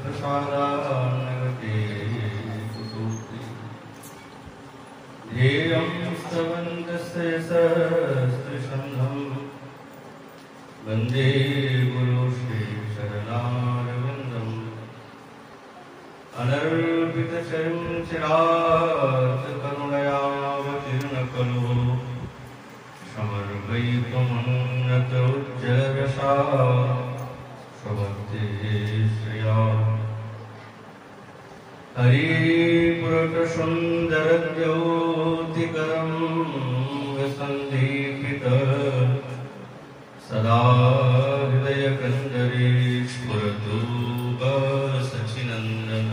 प्रसादान्नगते कुसूत्री ध्येयं स्तवन्तस्य सहस्रशन्धं वन्दे गुरु श्रीचरणारविन्दम् अनर्पितचरं चिरात्करुणयावतीर्णकलो समर्पयितुमन्यतोज्जलरसा स्वभक्ते श्रिया हरिपुरटसुन्दरद्योतिकरं सन्दीपित सदा हृदयकन्दरे स्फुरतु सचिनन्दन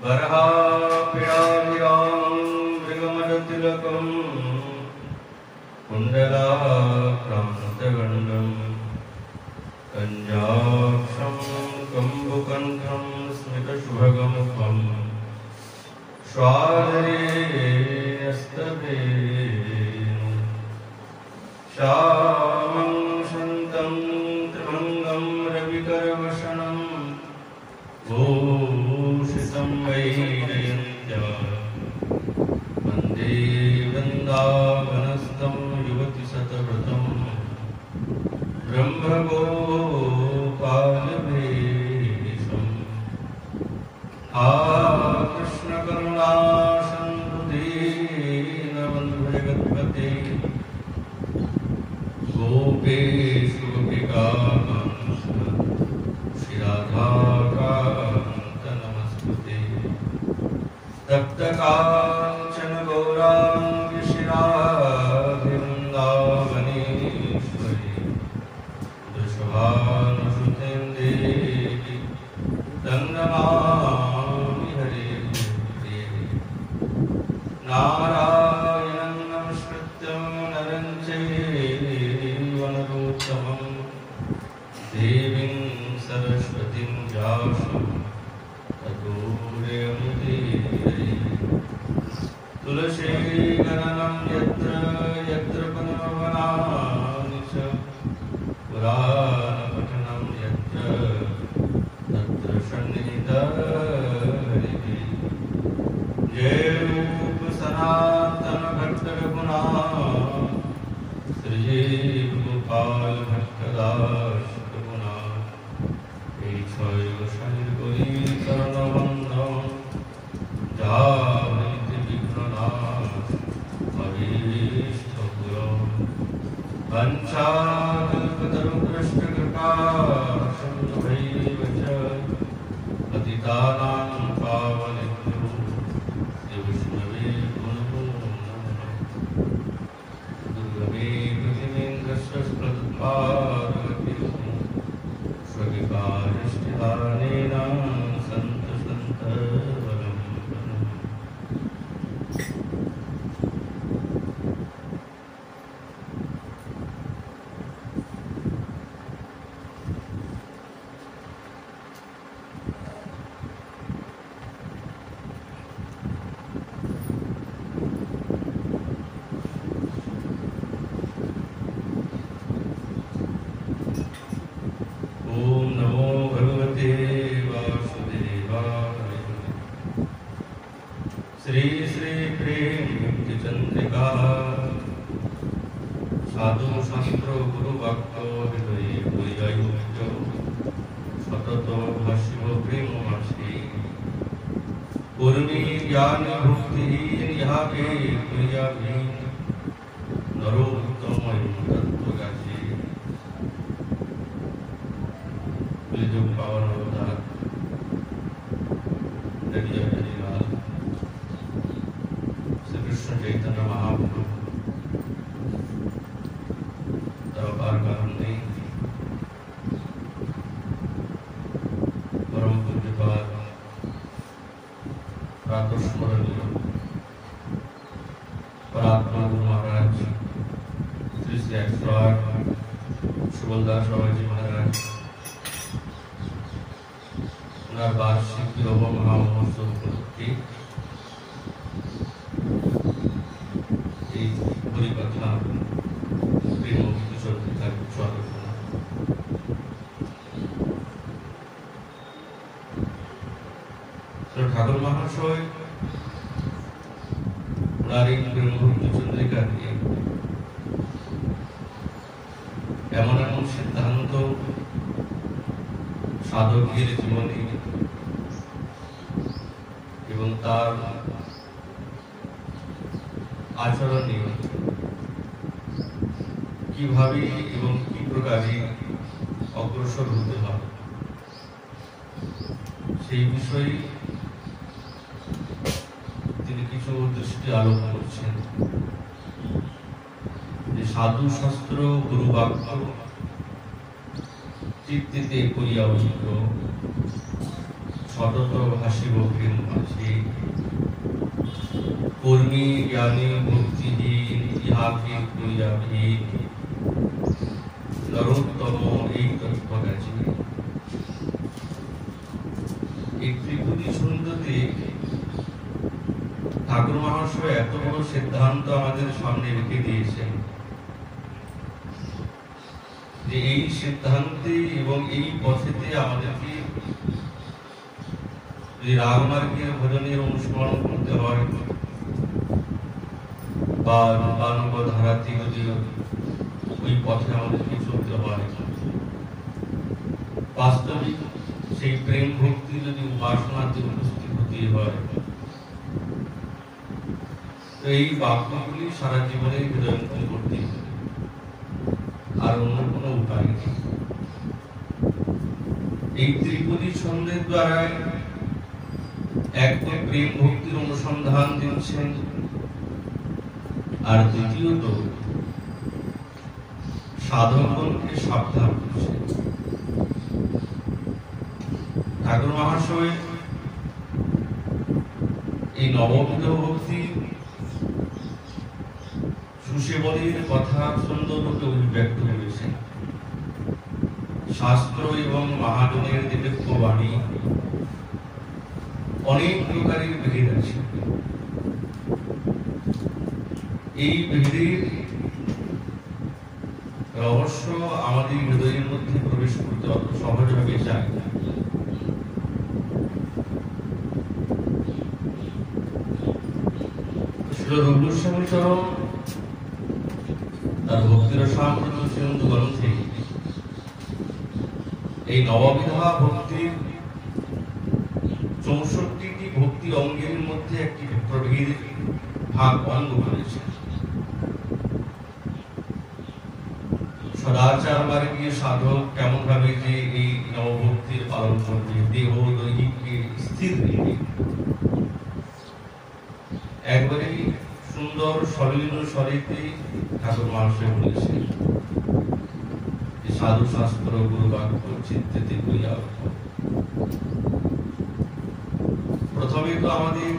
वरहापिडाभिरां मृगमदतिलकं कुण्डलाक्रान्तगण्डं कञ्जाक्षं कम्बुकण्ठं स्मितशुभगमुखं स्वाधरेणस्तभेनु श्यामं शन्तं त्रिभङ्गं रविकरवशनं भूषितं वैजयन्त्या वन्दे वृन्दावनस्थं युवतिशतव्रतं ब्रह्मगोपालवेशम् कृष्णकरुणा सन्दीनबन्धुजगत्पते गोपेषु गोपिकांश श्रीराधाकान्त नमस्ते तप्तकाञ्चन गौराङ्गी श्रीराधिवृन्दावनेश्वरी वृषभानुसुतें देवी तं नमामि हरे देवी नारायणं नमस्कृत्य नरं चैव नरोत्तमं देवीं सरस्वतीं व्यासं ततो जयमुदीरये तुलसीगणनं यत्र यत्र पुनर्वनानि च पुराणपठनं यत्र तत्र सन्निहितहरिः जय रूप सनातन भक्त रघुनाथ श्रीजीव गोपाल भक्तदास रघुनाथ ईश्वर शनि गौरी चरणवन्दं जागृति विघ्ननाश अभीष्टपुरं वंशाकल्पतरुदृष्टकृपा सिन्धुभैव च पतितानां पावनेभ्यो वैष्णवे पुनः नमः दुर्गमे प्रतिमेन्द्रस्य स्मृत्पार्वतीः स्वविकारिष्टिदानेन सन्तवलम्बनम् श्री श्री प्रेम मुक्ति चंद्रिका साधु शास्त्र गुरु भक्त हृदय पूजयो सतत भाष्य प्रेम मासी पूर्णी ज्ञान भक्ति यहाँ के प्रिया भी नरोत्तम तत्वगासी जो पावन अवतार कृष्ण चैतन्य महाप्रभु अवतार का हमने परम पूज्यपाद प्रातस्मरणीय परात्मा गुरु महाराज श्री श्री 108 सुबलदास बाबा जी महाराज वार्षिक महामहोत्सव उपलक्षे पूरी कथा प्रेम किशोर पिता स्वागत ঠাকুর মহাশয় ওনার এই ব্রহ্মভক্তি চন্দ্রিকা দিয়ে এমন এমন সিদ্ধান্ত সাধকের জীবনে এবং তার আচরণে কিভাবে এবং কি প্রকারে অগ্রসর হতে হয় সেই বিষয়ে তিনি কিছু দৃষ্টি আলোক করছেন। যে সাধু শাস্ত্র গুরু বাক্য চিত্তিতে করিয়া অভিজ্ঞ সতত ভাসিব প্রেম মাঝে কর্মী জ্ঞানী ভক্তিহীন ইহাকে করিয়া ভীত নরোত্তম এই তত্ত্ব গেছে। এই ত্রিপুটি ছন্দতে ঠাকুর মহাশয় এত বড় সিদ্ধান্ত আমাদের সামনে রেখে দিয়েছেন যে এই সিদ্ধান্তে এবং এই পথেতে আমাদেরকে যদি রাগমার্গের ভজনের অনুসরণ করতে হয় বা রূপানুগ ধারাতে যদি ওই পথে আমাদেরকে চলতে হয়, বাস্তবিক সেই প্রেম ভক্তি যদি উপাসনাতে উপস্থিত হতে হয়, তো এই বাক্যগুলি সারা জীবনে হৃদয়ঙ্কন করতে হবে, আর অন্য কোনো উপায় নেই। এই ত্রিপদী ছন্দের দ্বারা এক তো প্রেম ভক্তির অনুসন্ধান দিচ্ছেন, আর দ্বিতীয়ত সাধকগণকে সাবধান করছেন। ঠাকুর মহাশয় এই নববিধ ভক্তি সুসেবনের কথা সুন্দররূপে অভিব্যক্ত করেছেন। শাস্ত্র এবং মহাজনের দিব্য বাণী অনেক প্রকারের ভেদ আছে। এই ভেদের রহস্য আমাদের হৃদয়ের মধ্যে প্রবেশ করতে অত সহজভাবে চায় না। রঘুস্বামীচরণ তার ভক্তির সাম্প্রত সিন্ধু গ্রন্থে এই নববিধা ভক্তির ৬৪টি ভক্তি অঙ্গের মধ্যে একটি প্রভেদ ভাগ অঙ্গ করেছে। সদাচার মার্গীয় সাধক কেমন ভাবে যে এই নবভক্তির পালন করবে, দেহ দৈহিককে স্থির রেখে একবারে সুন্দর সলিল স্বরেতে ঠাকুর মহাশয় বলেছেন যে সাধু শাস্ত্র গুরু বাক্য চিত্তে করিয়া। প্রথমে তো আমাদের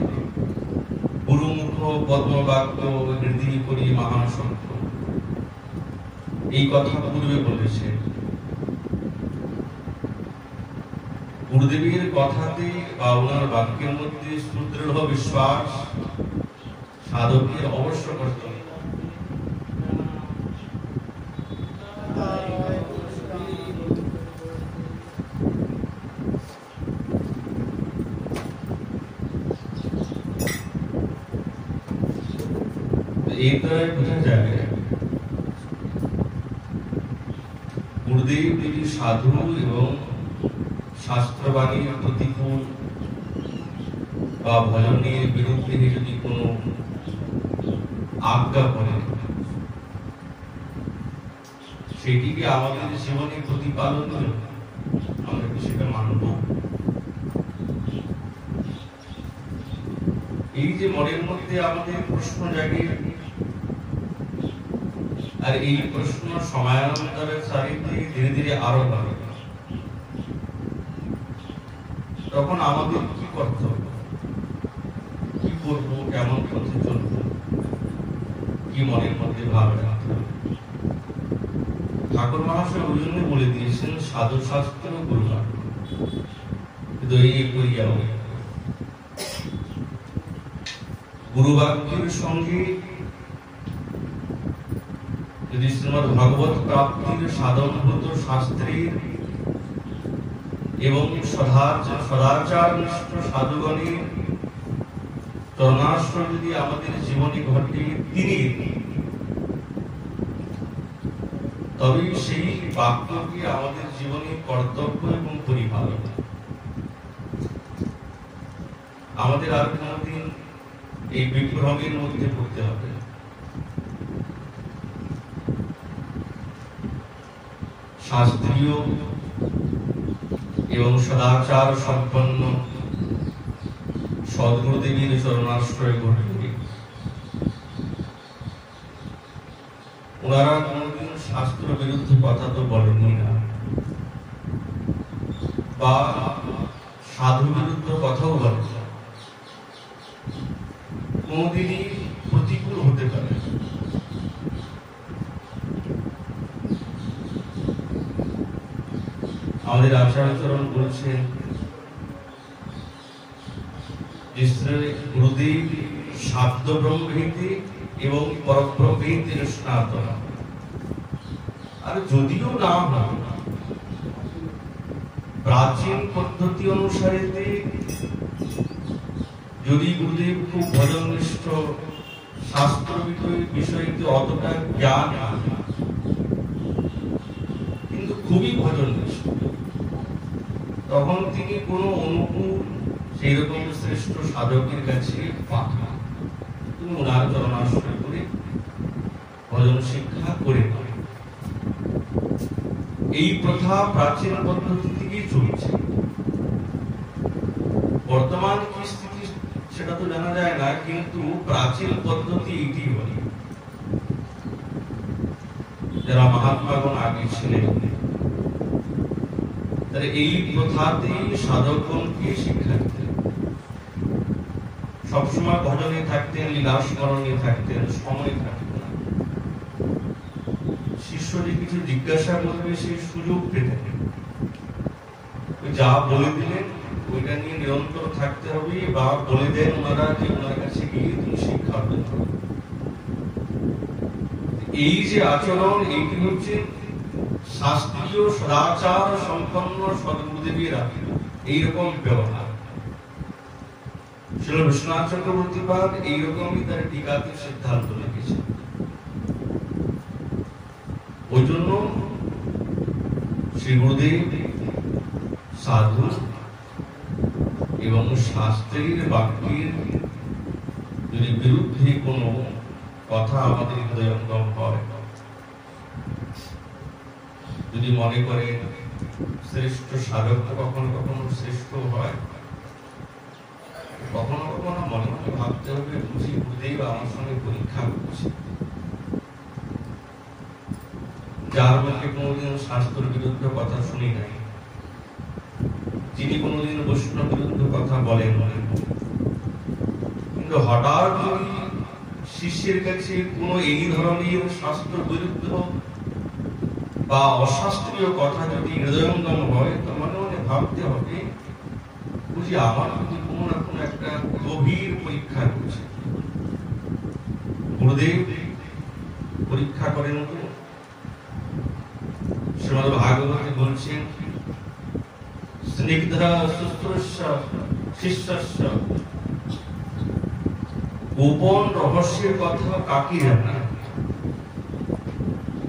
গুরুমুখ পদ্মবাক্য হৃদয় করি মহান সত্য, এই কথা পূর্বে বলেছে। গুরুদেবের কথাতে বা ওনার বাক্যের মধ্যে সুদৃঢ় বিশ্বাস সাধকের অবশ্য করতে হবে। এই দ্বারা বোঝা যাবে গুরুদেব যদি সাধু এবং শাস্ত্রবাণীর প্রতিকূল বা ভজনের বিরুদ্ধে যদি কোনো আজ্ঞা করে, সেটিকে আমাদের জীবনে প্রতিপালন করে আমরা কি সেটা মানব? এই যে মনের মধ্যে আমাদের প্রশ্ন জাগে, আর এই প্রশ্ন সময়ান্তরের সারিতে ধীরে ধীরে আরো বাড়ে, তখন আমাদের কি কর্তব্য, কি করবো, কেমন পথে চলবো, কি মনের মধ্যে ভাব রাখতে হবে? ঠাকুর মহাশয় ওই জন্য বলে দিয়েছেন সাধু শাস্ত্র গুরু বাক্য হৃদয়ে করিয়া। গুরু বাক্যের সঙ্গে যদি শ্রীমদ্ ভাগবত প্রাপ্তির সাধনভূত শাস্ত্রের এবং সদাচার নিষ্ঠ সাধুগণের চরণাশ্রয় যদি আমাদের জীবনে ঘটে তিনি, তবে সেই বাক্যকে আমাদের জীবনে কর্তব্য এবং পরিপালন। আমাদের আর কোনদিন এই বিভ্রমের মধ্যে পড়তে হবে। শাস্ত্রীয় এবং সদাচার সম্পন্ন সদ্গুরুদেবের চরণাশ্রয় ঘটবে। ওনারা কোনদিন শাস্ত্র বিরুদ্ধে কথা তো বলেননি না, বা সাধু বিরুদ্ধে কথাও বলেন না, কোনদিনই প্রতিকূল হতে পারে। আমাদের আচার্যচরণ বলছেন গুরুদেব শাব্দ ব্রহ্মীতি এবং পরব্রহ্মীতির স্নাতন। আর যদিও না হয় প্রাচীন পদ্ধতি অনুসারে যদি গুরুদেব খুব ভজননিষ্ঠ শাস্ত্র বিষয়টি অতটা জ্ঞান কিন্তু খুবই ভজননিষ্ঠ, তখন তিনি কোনো অনুকূল সেই রকম শ্রেষ্ঠ সাধকের কাছে পাঠান, তিনি ওনার চরণাশ্রয় করে ভজন শিক্ষা করে। এই প্রথা প্রাচীন পদ্ধতি থেকেই চলছে। বর্তমান কি স্থিতি সেটা তো জানা যায় না, কিন্তু প্রাচীন পদ্ধতি এটি বলে। যারা মহাত্মাগণ আগে ছিলেন তারা এই প্রথাতেই সাধকগণকে শিক্ষা দিতেন। সবসময় ভজনে থাকতেন, লীলাস্মরণে থাকতেন, সময় থাকতেন না। শিষ্যটি কিছু জিজ্ঞাসা করবে সেই সুযোগ পেতেন। যা বলে দিলেন ওইটা নিয়ে নিরন্তর থাকতে হবে, বা বলে দেন ওনারা যে ওনার কাছে গিয়ে তুমি শিক্ষা অর্জন করবে। এই যে আচরণ, এইটি হচ্ছে শাস্ত্রীয় সদাচার সম্পন্ন সদ্গুরুদেবের এইরকম ব্যবহার। শ্রীল বিশ্বনাথ চক্রবর্তী পাদ এইরকমই তার টিকাতে সিদ্ধান্ত লিখেছেন। ওই জন্য শ্রী গুরুদেব সাধু এবং শাস্ত্রের বাক্যের যদি বিরুদ্ধে কোনো কথা আমাদের হৃদয়ঙ্গম হয়, যদি মনে করে শ্রেষ্ঠ সাধক কখনো কখনো শ্রেষ্ঠ হয়, কখনো কখনো মনে মনে ভাবতে হবে বুঝি গুরুদেব আমার সঙ্গে পরীক্ষা করছে। যার মুখে কোনোদিন শাস্ত্র বিরুদ্ধে কথা শুনি নাই, যিনি কোনোদিন বৈষ্ণব বিরুদ্ধে কথা বলেন, কিন্তু হঠাৎ যদি শিষ্যের কাছে কোনো এই ধরনের শাস্ত্র বিরুদ্ধ বা অশাস্ত্রীয় কথা যদি হৃদয়ঙ্গম হয়, তো মনে মনে ভাবতে হবে বুঝি আমার যদি কোনো না কোনো একটা গভীর পরীক্ষা করছে। গুরুদেব পরীক্ষা করেন তো। শ্রীমদ্ ভাগবতে বলছেন স্নিগ্ধা শুশ্রূষা শিষ্যস্য, গোপন রহস্যের কথা কাকে জানে।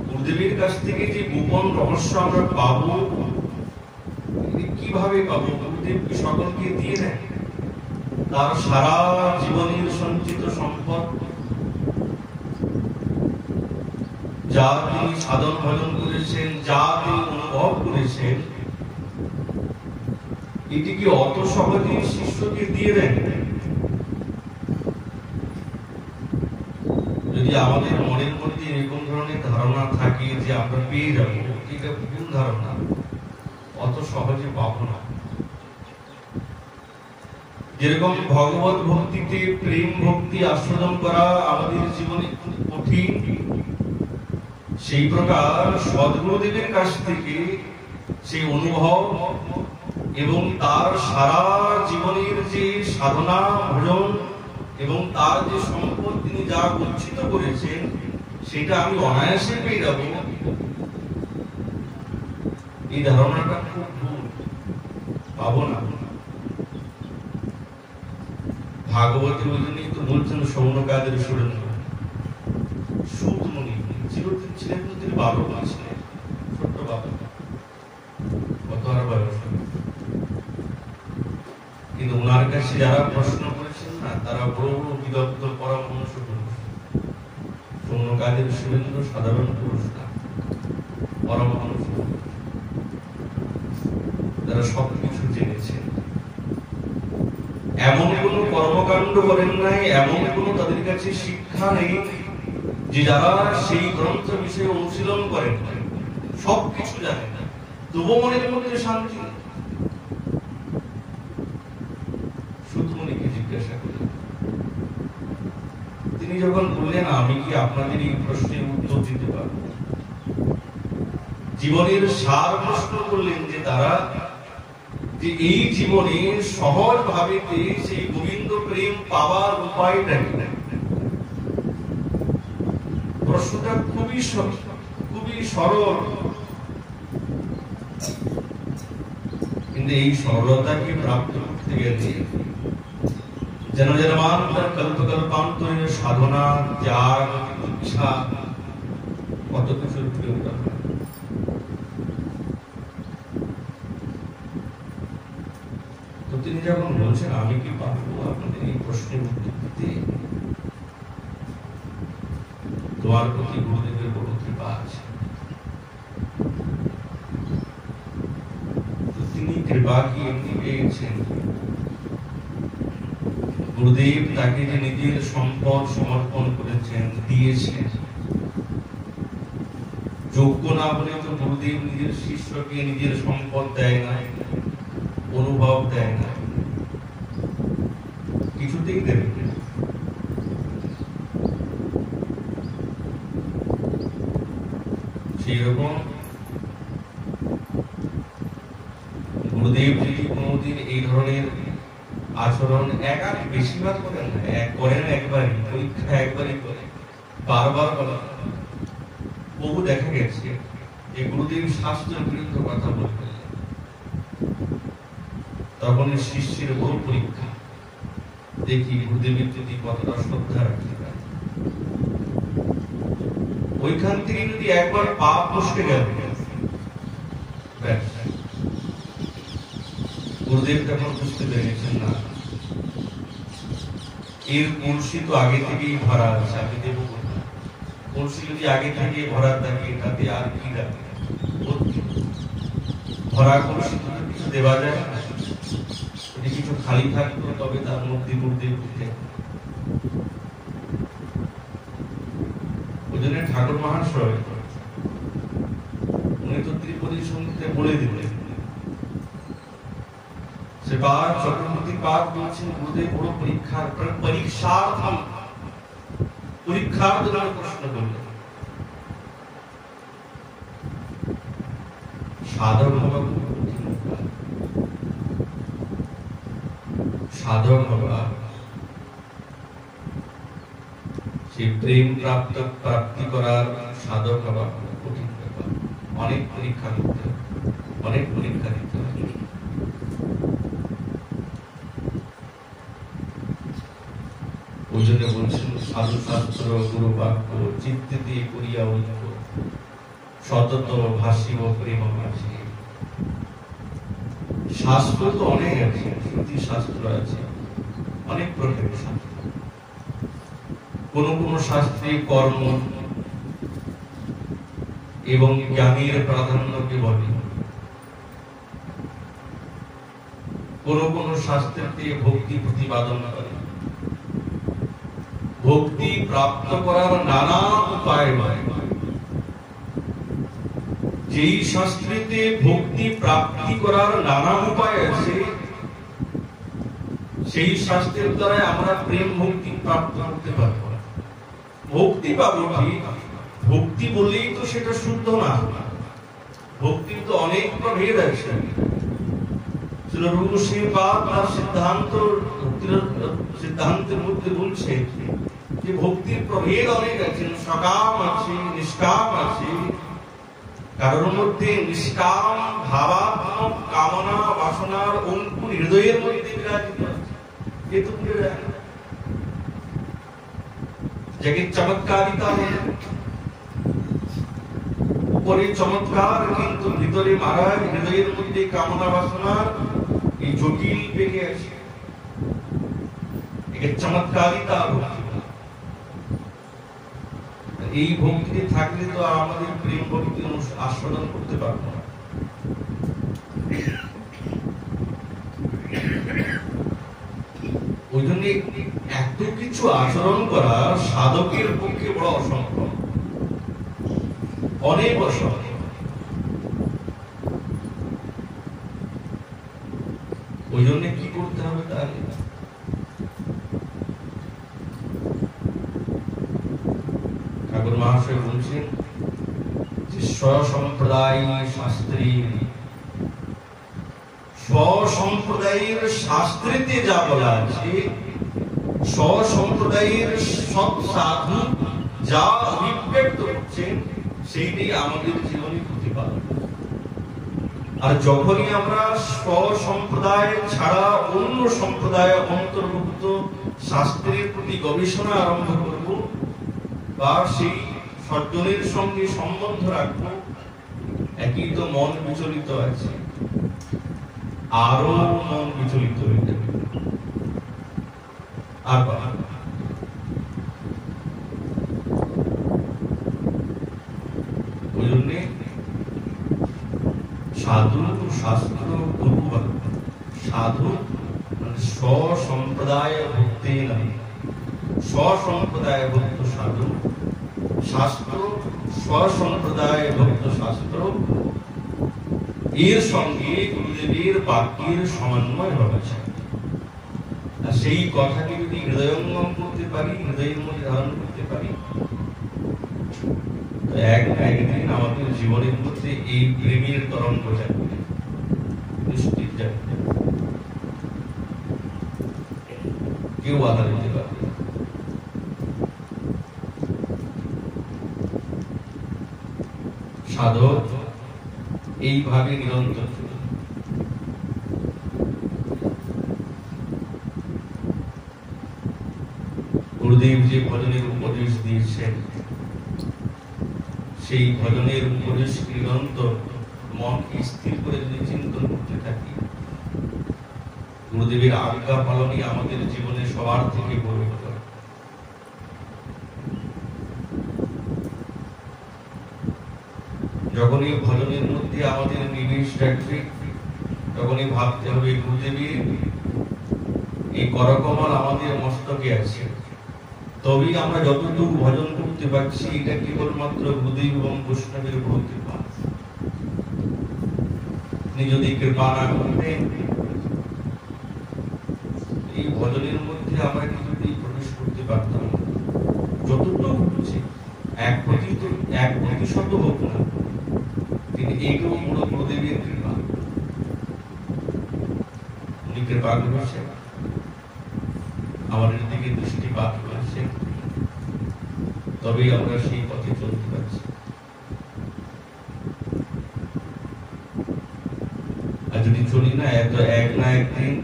গুরুদেবের কাছ থেকে যে গোপন রহস্য আমরা পাবো, কিভাবে পাবো? গুরুদেব কি সকলকে দিয়ে দেন? তার সারা জীবনের সঞ্চিত সম্পদ, যা তিনি সাধন ভজন করেছেন, যা তিনি অনুভব করেছেন, এটি কি অত সহজে শিষ্যকে দিয়ে দেন? যদি আমাদের মনের মধ্যে এরকম ধরনের ধারণা থাকে যে আমরা পেয়ে যাবো, এটা ভুল ধারণা। অত সহজে পাবো না। যেরকম ভগবত ভক্তিতে প্রেম ভক্তি আস্বাদন করা আমাদের জীবনে খুব কঠিন, সেই প্রকার সদ্গুরুদেবের কাছ থেকে সেই অনুভব এবং তার সারা জীবনের যে সাধনা ভজন এবং তার যে সম্পদ তিনি যা গচ্ছিত করেছেন, সেটা আমি অনায়াসে পেয়ে যাব, এই ধারণাটা খুব ভুল। পাবো না। ভাগবতী ওই জন্যই তো বলছেন সৌনকাদের সুরেন্দ্র সুতমণি চিরদিন ছিলেন, তিনি 12 মাস ছিলেন, ছোট্ট বাবা, কত আর বয়স। কিন্তু ওনার কাছে যারা প্রশ্ন করেছেন না, তারা বড় বড় বিদগ্ধ পরামর্শ পুরুষ। সৌনকাদের সুরেন্দ্র সাধারণ পুরুষ না, পরামর্শ, তারা সবকিছু জেনেছেন। এমন কোন কর্মকাণ্ড করেন নাই, এমন কোন তাদের কাছে শিক্ষা নেই যে যারা সেই গ্রন্থ বিষয়ে অনুশীলন করেন, সবকিছু জানেন, তবু মনের মধ্যে শান্তি। সুতমণিকে জিজ্ঞাসা করলেন, তিনি যখন বললেন আমি কি আপনাদের এই প্রশ্নের উত্তর দিতে পারব, জীবনের সার প্রশ্ন করলেন যে তারা যে এই জীবনে সহজ ভাবে সেই গোবিন্দ প্রেম পাওয়ার উপায়টা কি। প্রশ্নটা খুবই সরল, কিন্তু এই সরলতাকে প্রাপ্ত করতে গেলে যেন জন্মান্তর কল্পকল্পান্তরের সাধনা, ত্যাগ, ইচ্ছা, কত কিছুর প্রয়োজন। তো তিনি যখন বলছেন আমি কি পারবো আপনাদের এই প্রশ্নের উত্তর দিতে, তোমার প্রতি গুরুদেবের বড় কৃপা আছে। তো তিনি কৃপা কি এমনি পেয়েছেন, গুরুদেব তাকে যে নিজের সম্পদ সমর্পণ করেছেন, দিয়েছেন। যোগ্য না বলে তো গুরুদেব নিজের শিষ্যকে নিজের সম্পদ দেয় না, অনুভব দেয় না, কিছুতেই দেবে না। সেই রকম গুরুদেব যদি কোনদিন এই ধরনের আচরণ বেশিরভাগ করেন না, করেন একবারই, পরীক্ষা একবারই করে, বারবার করেন। বহু দেখা গেছে যে গুরুদেব শাস্ত্রের বিরুদ্ধে কথা বলতেন, তখন শিষ্যের বড় পরীক্ষা, দেখি গুরুদেবের প্রতি কতটা শ্রদ্ধা রাখতে পারে। ওইখান থেকে যদি একবার পাপ বসে গেল, গুরুদেব তখন বুঝতে পেরেছেন না এর কলসি তো আগে থেকেই ভরা আছে, আমি দেব কোথায়? কলসি যদি আগে থেকে ভরা থাকে তাতে আর কি রাখবে? ভরা কলসি কিছু দেওয়া যায় না, যদি কিছু খালি থাকতো তবে তার মধ্যে গুরুদেব দিতে। ওই জন্য ঠাকুর মহাশয় উনি তো ত্রিপদী সঙ্গীতে বলে দিলেন, সেবার চক্রবর্তী পাদ বলছেন গুরুদেব বড় পরীক্ষার জন্য প্রশ্ন করলেন। সাধক হওয়া সেই প্রেম প্রাপ্তি করার সাধক হওয়া কঠিন ব্যাপার, অনেক পরীক্ষা দিতে হবে, অনেক পরীক্ষা দিতে হবে। ওই জন্য বলছেন সাধু শাস্ত্র গুরু বাক্য চিত্তে দিয়ে করিয়া ঐক্য সতত ভাসিব প্রেম ভাসি। শাস্ত্র তো অনেক আছে, শ্রুতি শাস্ত্র আছে, অনেক প্রকারের শাস্ত্র। কোন কোন শাস্ত্রে কর্ম এবং জ্ঞানের প্রাধান্যকে বলে, কোন কোন শাস্ত্রতে ভক্তি প্রতিপাদন করে। ভক্তি প্রাপ্ত করার নানা উপায় নয়, যেই শাস্ত্রেতে ভক্তি প্রাপ্তি করার নানা উপায় আছে, সেই শাস্ত্রের দ্বারা আমরা প্রেম ভক্তি প্রাপ্ত করতে পারবো। ভক্তি পাবো ঠিক, ভক্তি বললেই তো সেটা শুদ্ধ না, ভক্তির তো অনেক প্রভেদ আছে। সিদ্ধান্তের মধ্যে বলছে যে ভক্তির প্রভেদ অনেক আছে, সকাম আছে, নিষ্কাম আছে। কারোর মধ্যে নিষ্কাম ভাবাত্মক কামনা বাসনার অঙ্কুর হৃদয়ের মধ্যে বিরাজিত আছে, এ তো পুড়ে যায় না। যাকে চমৎকারিতা উপরে চমৎকার, কিন্তু ভিতরে মহারাজ হৃদয়ের মধ্যে কামনা বাসনার এই জটিল বেগে আছে, একে চমৎকারিতা ভক্তি। এই ভক্তিতে থাকলে তো আমাদের প্রেম ভক্তি আস্বাদন করতে পারবো না। ওই জন্য এত কিছু আচরণ করা সাধকের পক্ষে বড় অসম্ভব, অনেক অসম্ভব। ওই জন্য কি করতে হবে তাহলে? ঠাকুর মহাশয় বলছেন যে স্বসম্প্রদায় শাস্ত্রী, স্বসম্প্রদায়ের শাস্ত্রেতে যা বলা আছে, স্বসম্প্রদায়ের সব সাধু যা অভিব্যক্ত করছেন সেইটাই আমাদের জীবনে প্রতিপাদন। আর যখনই আমরা স্বসম্প্রদায় ছাড়া অন্য সম্প্রদায় অন্তর্ভুক্ত শাস্ত্রের প্রতি গবেষণা আরম্ভ করব বা সেই সজ্জনের সঙ্গে সম্বন্ধ রাখবো, একই তো মন বিচলিত আছে, আরো মন বিচলিত হয়ে যাবে। আর ওই জন্যে সাধু শাস্ত্র গুরু, সাধু মানে স্বসম্প্রদায় ভক্তি নাই, স্বসম্প্রদায় ভক্ত সাধু, শাস্ত্র স্বসম্প্রদায় ভক্ত শাস্ত্র, এর সঙ্গে গুরুদেবের বাক্যের সমন্বয় হবে। আর সেই কথাকে যদি হৃদয়ঙ্গম করতে পারি, হৃদয়ের মধ্যে ধারণ করতে পারি, একদিন আমাদের জীবনের মধ্যে এই প্রেমের তরঙ্গ জাগবে, নিশ্চিত জাগবে, কেউ বাধা দিতে পারবে। সাধক এইভাবে নিরন্তর গুরুদেব যে ভজনের উপদেশ দিয়েছেন, সেই ভজনের উপদেশ নিরন্তর মনকে স্থির করে যদি চিন্তন করতে থাকি, গুরুদেবের আজ্ঞা পালনই আমাদের জীবনে সবার থেকে বড় কথা। যখনই ভজনের মধ্যে আমাদের নিবেশ রাখবে, তখনই ভাবতে হবে গুরুদেবের এই করকমল আমাদের মস্তকে আছে, তবেই আমরা যতটুকু ভজন করতে পারছি এটা কেবলমাত্র গুরুদেব এবং বৈষ্ণবের বড় কৃপা। আপনি যদি কৃপা না করতেন, এই ভজনের মধ্যে আমরা কিছুতেই প্রবেশ করতে পারতাম না। যতটুকু হচ্ছে এক প্রতিশত হোক না, কিন্তু এইগুলো বড় গুরুদেবের কৃপা। উনি কৃপা করেছেন, আমাদের দিকে দৃষ্টিপাত করেছেন, তবেই আমরা সেই পথে চলতে পারছি। আর যদি চলি না, এত এক না একদিন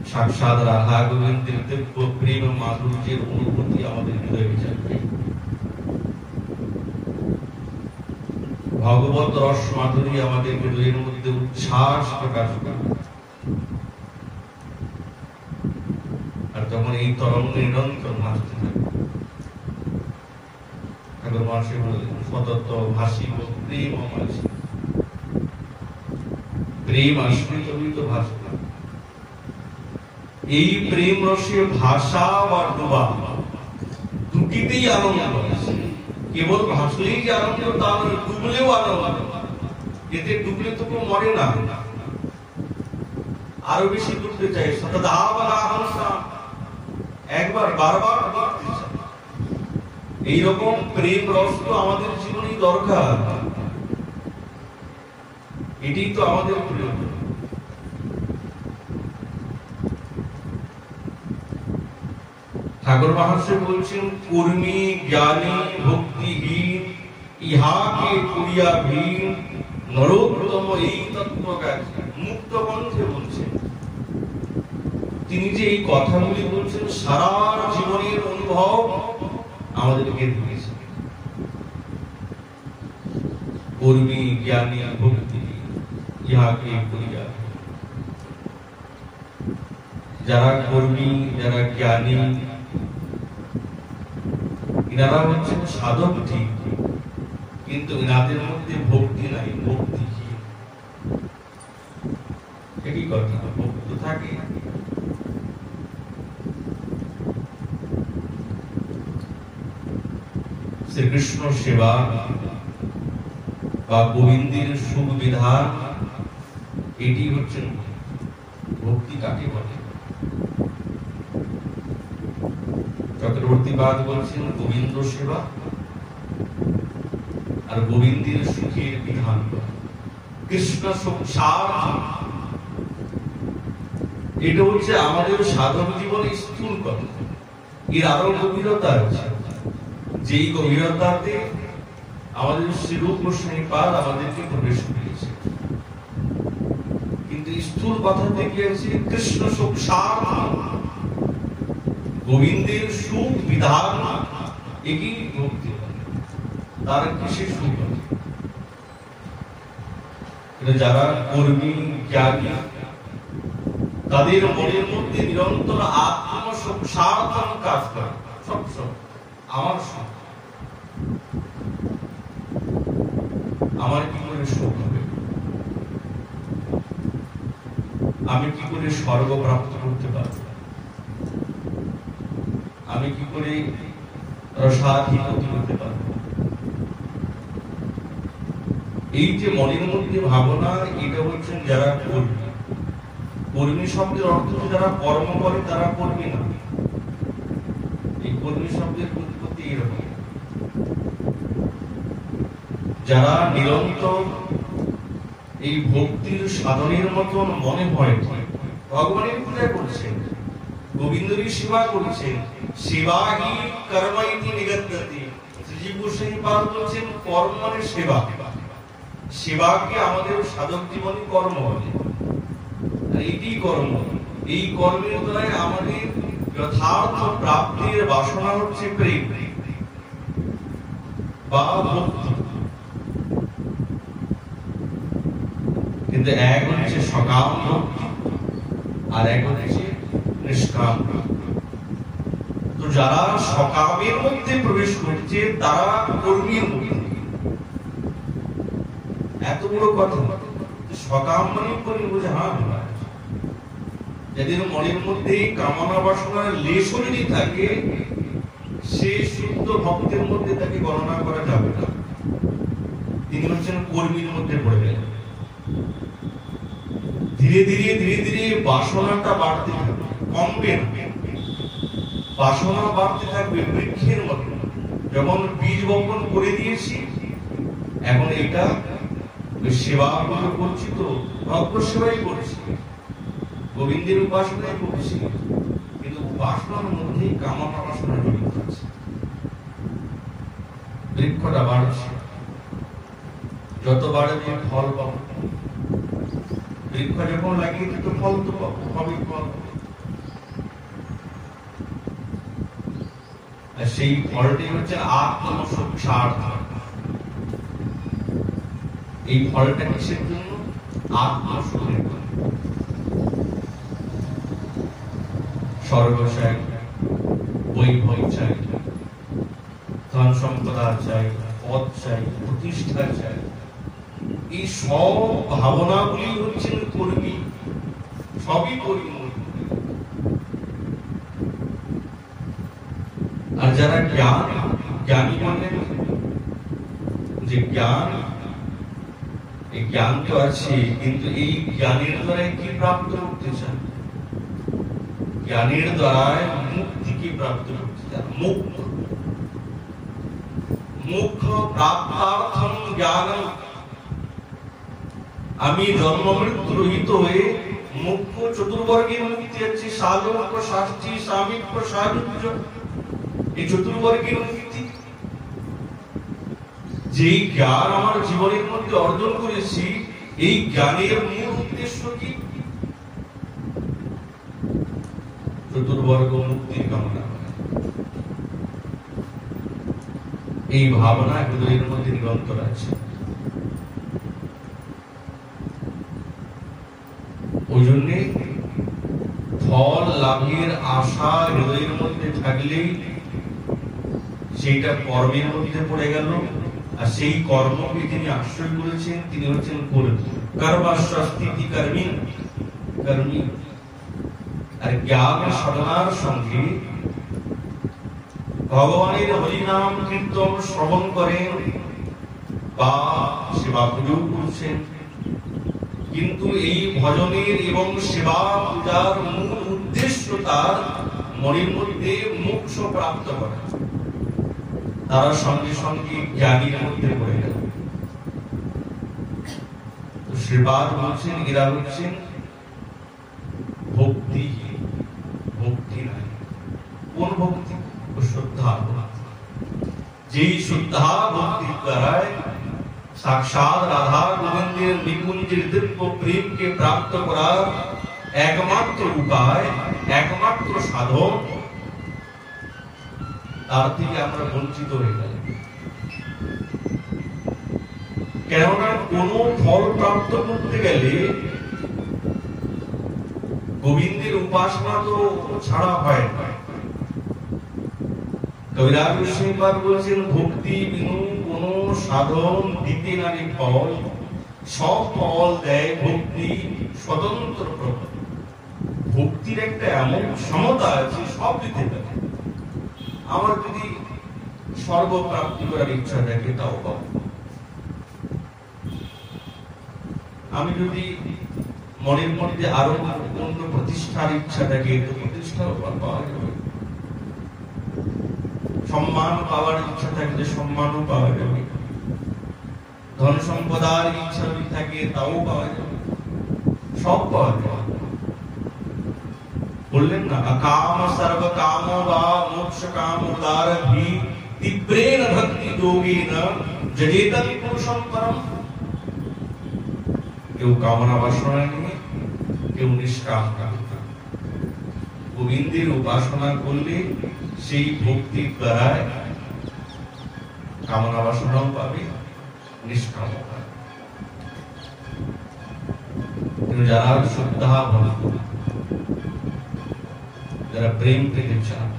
সাক্ষাৎ রাধা গোবিন্দের দিব্য প্রেম মাধুর্যের অনুভূতি আমাদের হৃদয়ে যাবে। ভগবত রস মাধুরী আমাদের হৃদয়ের মধ্যে উচ্ছ্বাস প্রকাশ করবে। আর তখন এই তরঙ্গ নিরন্তর ভাসতে থাকবে। ঠাকুর মহাশয় বললেন, সতত ভাসিব প্রেম মাঝি, প্রেম আসবে তবেই তো ভাসবে। এই প্রেম রসে ভাষা বা ডুবা দুটিতেই আনন্দ আছে। কেবল ভাসলেই যে আনন্দ তা নয়, ডুবলেও আনন্দ। এতে ডুবলে তো কেউ মরে না, আরো বেশি ডুবতে চাই, একবার বারবার। এইরকম প্রেম রস তো আমাদের জীবনে দরকার, এটাই তো আমাদের প্রিয়। ঠাকুর মহাশয় বলছেন, কর্মী জ্ঞানী ভক্তিহীন ইহাকে করিয়া ভীন নরোত্তম এই তত্ত্বজ্ঞান। মুক্ত কণ্ঠে বলছেন, তিনি যে এই কথাগুলি বলছেন সারা জীবনের অনুভব আমাদেরকে দিয়েছেন। কর্মী জ্ঞানী ভক্তি ইহাকে করিয়া, যারা কর্মী যারা জ্ঞানী এনারা হচ্ছেন সাধক ঠিক, কিন্তু এনাদের মধ্যে ভক্তি নাই। ভক্তি কি একই কথা, ভক্ত থাকে শ্রীকৃষ্ণ সেবা বা গোবিন্দের সুখ বিধান, এটি হচ্ছে ভক্তি। কাকে বলে? চক্রবর্তীবাদ বলছেন গোবিন্দ সেবা আর গোবিন্দের সুখের বিধান, কৃষ্ণ সংসার, এটা হচ্ছে আমাদের সাধক জীবনে স্থূল কথা। এর আরো গভীরতা আছে, যেই গভীরতাতে আমাদের শ্রীরূপ গোস্বামীপাদ আমাদেরকে প্রবেশ করিয়েছে। কিন্তু স্থূল কথা থেকে আছে কৃষ্ণ সংসার, গোবিন্দের সুখ বিধান, একই ভক্তি। তার কিসের সুখ? যারা কর্মী জ্ঞানী তাদের মনের মধ্যে নিরন্তর আত্ম সংসার কাজ করে। সবসময় আমার সুখ, আমার কি করে সুখ হবে, আমি কি করে স্বর্গ প্রাপ্ত করতে পারব, আমি কি করে রসাধীনতা হতে পারব। এই যে মনের মধ্যে ভাবনা, এটা হচ্ছেন যারা কর্মী। কর্মী শব্দের অর্থ যারা কর্ম করে তারা কর্মী না। এই কর্মী শব্দের উৎপত্তি এরকম, যারা নিরন্তর এই ভক্তির সাধনের মতন মনে হয় ভগবানের পূজা করছেন, গোবিন্দের সেবা করছেন। সেবাহি কর্মাইতি নিগত্যতি, শ্রীজীব গোস্বামীপাদ বলছেন কর্ম মানে সেবা। সেবাকে আমাদের সাধক জীবনে কর্ম বলে, এটি কর্ম। এই কর্মের দ্বারা আমাদের যথার্থ প্রাপ্তির বাসনা হচ্ছে প্রেম বা ভক্তি। কিন্তু এক হচ্ছে সকাম ভক্তি আর এক হচ্ছে নিষ্কাম। তো যারা সকামের মধ্যে প্রবেশ করছে তারা কর্মীর মধ্যে। এত বড় কথা, সকাম মানে করে বোঝা যাদের মনের মধ্যে কামনা বাসনার লেশও যদি থাকে, সে শুদ্ধ ভক্তের মধ্যে তাকে গণনা করা যাবে না। তিনি হচ্ছেন কর্মীর মধ্যে পড়ে গেলেন। ধীরে ধীরে ধীরে ধীরে বাসনাটা বাড়তে থাকবে, কমবে না। বাসনা বাড়তে থাকবে বৃক্ষের মতো। যখন বীজ বপন করে দিয়েছি, এখন এটা সেবা করছি, তো ভক্ত সেবাই করছি, গোবিন্দের উপাসনাই করছি, কিন্তু উপাসনার মধ্যে কামনা বাসনা জড়িত আছে। বৃক্ষটা বাড়ছে, যত বাড়বে ফল পাবো। বৃক্ষ যখন লাগিয়েছে তো ফল তো পাবো, হবে ফল। আর সেই ফলটি হচ্ছে আত্ম সংসার। এই ফলটা কিসের জন্য? আত্মসুখের জন্য। স্বর্গ চাই, বৈভব চাই, ধন সম্পদা চাই, পদ চাই, প্রতিষ্ঠা চাই। এই সব ভাবনাগুলি হচ্ছেন কর্মী, সবই কর্মী। আর যারা জ্ঞানী বললেন যে জ্ঞান, এই জ্ঞান তো আছে, কিন্তু এই জ্ঞানের দ্বারা কি প্রাপ্ত করতে চান? জ্ঞানের দ্বারা মুক্তিকে প্রাপ্ত করতে চান। মুক্ত মুখ্য প্রাপ্তার্থম জ্ঞানম। আমি জন্ম মৃত্যু রহিত হয়ে মুখ্য চতুর্বর্গের মুক্তি আছে, সালোক্য, শাস্তি, সামিপ্য, সাযুজ্য, এই চতুর্বর্গের মুক্তি। যেই জ্ঞান আমার জীবনের মধ্যে অর্জন করেছি, এই জ্ঞানের মূল উদ্দেশ্য কি? চতুর্বর্গ মুক্তির কামনা করে। এই ভাবনা হৃদয়ের মধ্যে নিরন্তর আছে। ওই জন্যে ফল লাভের আশা হৃদয়ের মধ্যে থাকলেই সেইটা কর্মের মধ্যে পড়ে গেল। আর সেই কর্মকে যিনি আশ্রয় করেছেন তিনি হচ্ছেন কর্মাশ্রস্তি কর্মী কর্মী। আর জ্ঞান সাধনার সঙ্গে ভগবানের হরিনাম কীর্তন শ্রবণ করেন বা সেবা পুজো করছেন, কিন্তু এই ভজনের এবং সেবা পূজার মূল উদ্দেশ্য তার মনের মধ্যে মোক্ষ প্রাপ্ত করা। তারা সঙ্গে সঙ্গে জ্ঞানীর মধ্যে পড়ে গেল। শ্রীপাদ বলছেন এরা হচ্ছেন ভক্তি, ভক্তি নাই। কোন ভক্তি? শ্রদ্ধা। যেই শ্রদ্ধা ভক্তির দ্বারায় সাক্ষাৎ রাধা গোবিন্দের নিকুঞ্জের দিব্য প্রেমকে প্রাপ্ত করার একমাত্র উপায়, একমাত্র সাধন, তার থেকে আমরা বঞ্চিত হয়ে গেলাম। কেননা কোন ফল প্রাপ্ত করতে গেলে গোবিন্দের উপাসনা তো ছাড়া হয় না। কবিরাজ সিংহবাদ বলছেন ভক্তি বিনু কোন সাধন দিতে নারী ফল, সব ফল দেয় ভক্তি স্বতন্ত্র প্রভাব। ভক্তির একটা এমন ক্ষমতা আছে, সব দিতে পারে। আমার যদি সর্বপ্রাপ্তি করার ইচ্ছা থাকে তাও পাবো। আমি যদি মনের মধ্যে আরো অন্য প্রতিষ্ঠার ইচ্ছা থাকে তো প্রতিষ্ঠাও পাওয়া যাবে। সম্মান পাওয়ার ইচ্ছা থাকলে সম্মানও পাওয়া যাবে। ধন সম্পদার ইচ্ছা যদি থাকে তাও পাওয়া যাবে, সব পাওয়া যাবে। বললেন না কাম সর্ব কাম বা মোক্ষ কাম উদার ভি তীব্রেণ ভক্তি যোগেন জয়েতং পুরুষং পরম। কেউ কামনা বাসনা নিয়ে, কেউ নিষ্কাম কামনা। গোবিন্দের উপাসনা করলে সেই ভক্তির দ্বারা কামনা বাসনাও পাবে, নিষ্কাম পাবে। কিন্তু যারা শ্রদ্ধা ভক্ত, যারা প্রেম পেতে চান,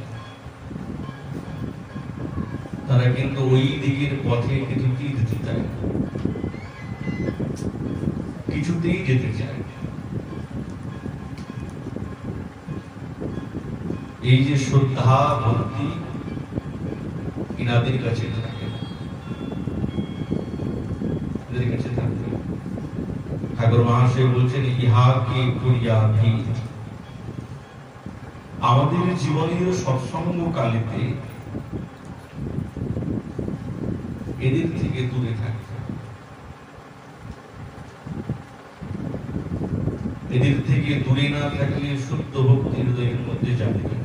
তারা কিন্তু ওই দিকের পথে কিছুতেই যেতে চায় না, কিছুতেই যেতে চায়। এই যে শ্রদ্ধা ভক্তি ইনাদের কাছে থাকে, ঠাকুর মহাশয় বলছেন ইহা কে করিয়া ভি। আমাদের জীবনের সৎসঙ্গ কালেতে এদের থেকে দূরে থাকতে, এদের থেকে দূরে না থাকলে শুদ্ধ ভক্তি হৃদয়ের মধ্যে যাবে না।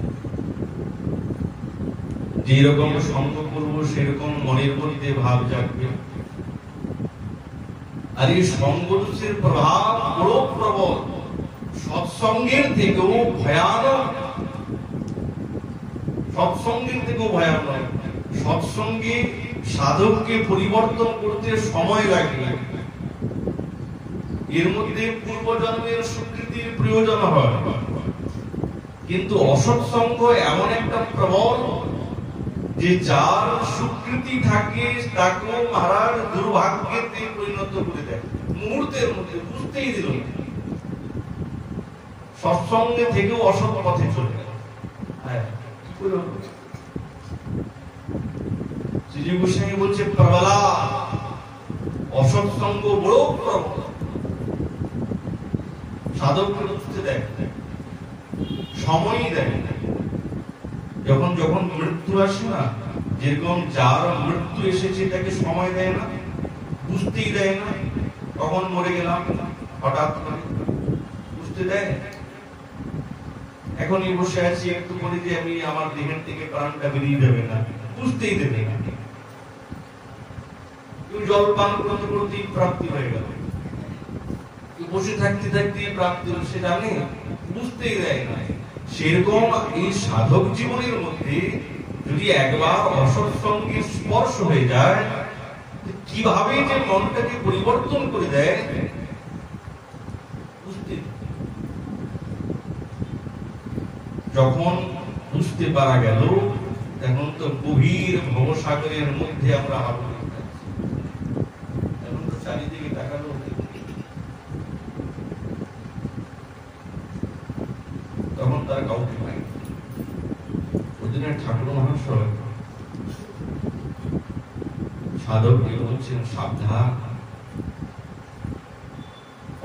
যেরকম সঙ্গ করব সেরকম মনের মধ্যে ভাব জাগবে। আর এই সঙ্গদোষের প্রভাব বড় প্রবল, সৎসঙ্গের থেকেও ভয়ানক। সৎসঙ্গের থেকেও ভয়ানক। সৎসঙ্গে সাধককে পরিবর্তন করতে সময় লাগে, এর মধ্যে পূর্বজন্মের স্বীকৃতির প্রয়োজন হয়। কিন্তু অসৎসঙ্গ এমন একটা প্রবল যে যার স্বীকৃতি থাকে তাকে মহারাজ দুর্ভাগ্যেতে পরিণত করে দেয়, মুহূর্তের মধ্যে বুঝতেই দিল। সৎসঙ্গে থেকেও অসৎ পথে চলে গেল। শ্রী গোস্বামী বলছে প্রবলা, অসৎসঙ্গ বড় প্রবল। সাধককে বুঝতে দেয়, সময়ই দেয়। যখন যখন মৃত্যু আসে না, যেরকম যার মৃত্যু এসেছে তাকে সময় দেয় না, বুঝতেই দেয় না, তখন মরে গেলাম হঠাৎ করে বুঝতে দেয়। এখনই বসে আছি, একটু করে যে আমি আমার দেহের থেকে প্রাণটা বেরিয়ে যাবে না, বুঝতেই দেবে না। জল পান করতে করতেই প্রাপ্তি হয়ে গেল, বসে থাকতে থাকতে প্রাপ্তি সে জানে, বুঝতেই দেয় না। সেরকম এই সাধক জীবনের মধ্যে যদি একবার অসৎসঙ্গের স্পর্শ হয়ে যায়, কিভাবে যে মনটাকে পরিবর্তন করে দেয় যখন বুঝতে পারা গেল, এখন তো গভীর ভবসাগরের মধ্যে আমরা আবদ্ধ আছি। এখন তো চারিদিকে তাকালো, তখন তার কাউকে পাই। ওই জন্য ঠাকুর মহাশয় সাধককে বলছেন, সাবধান,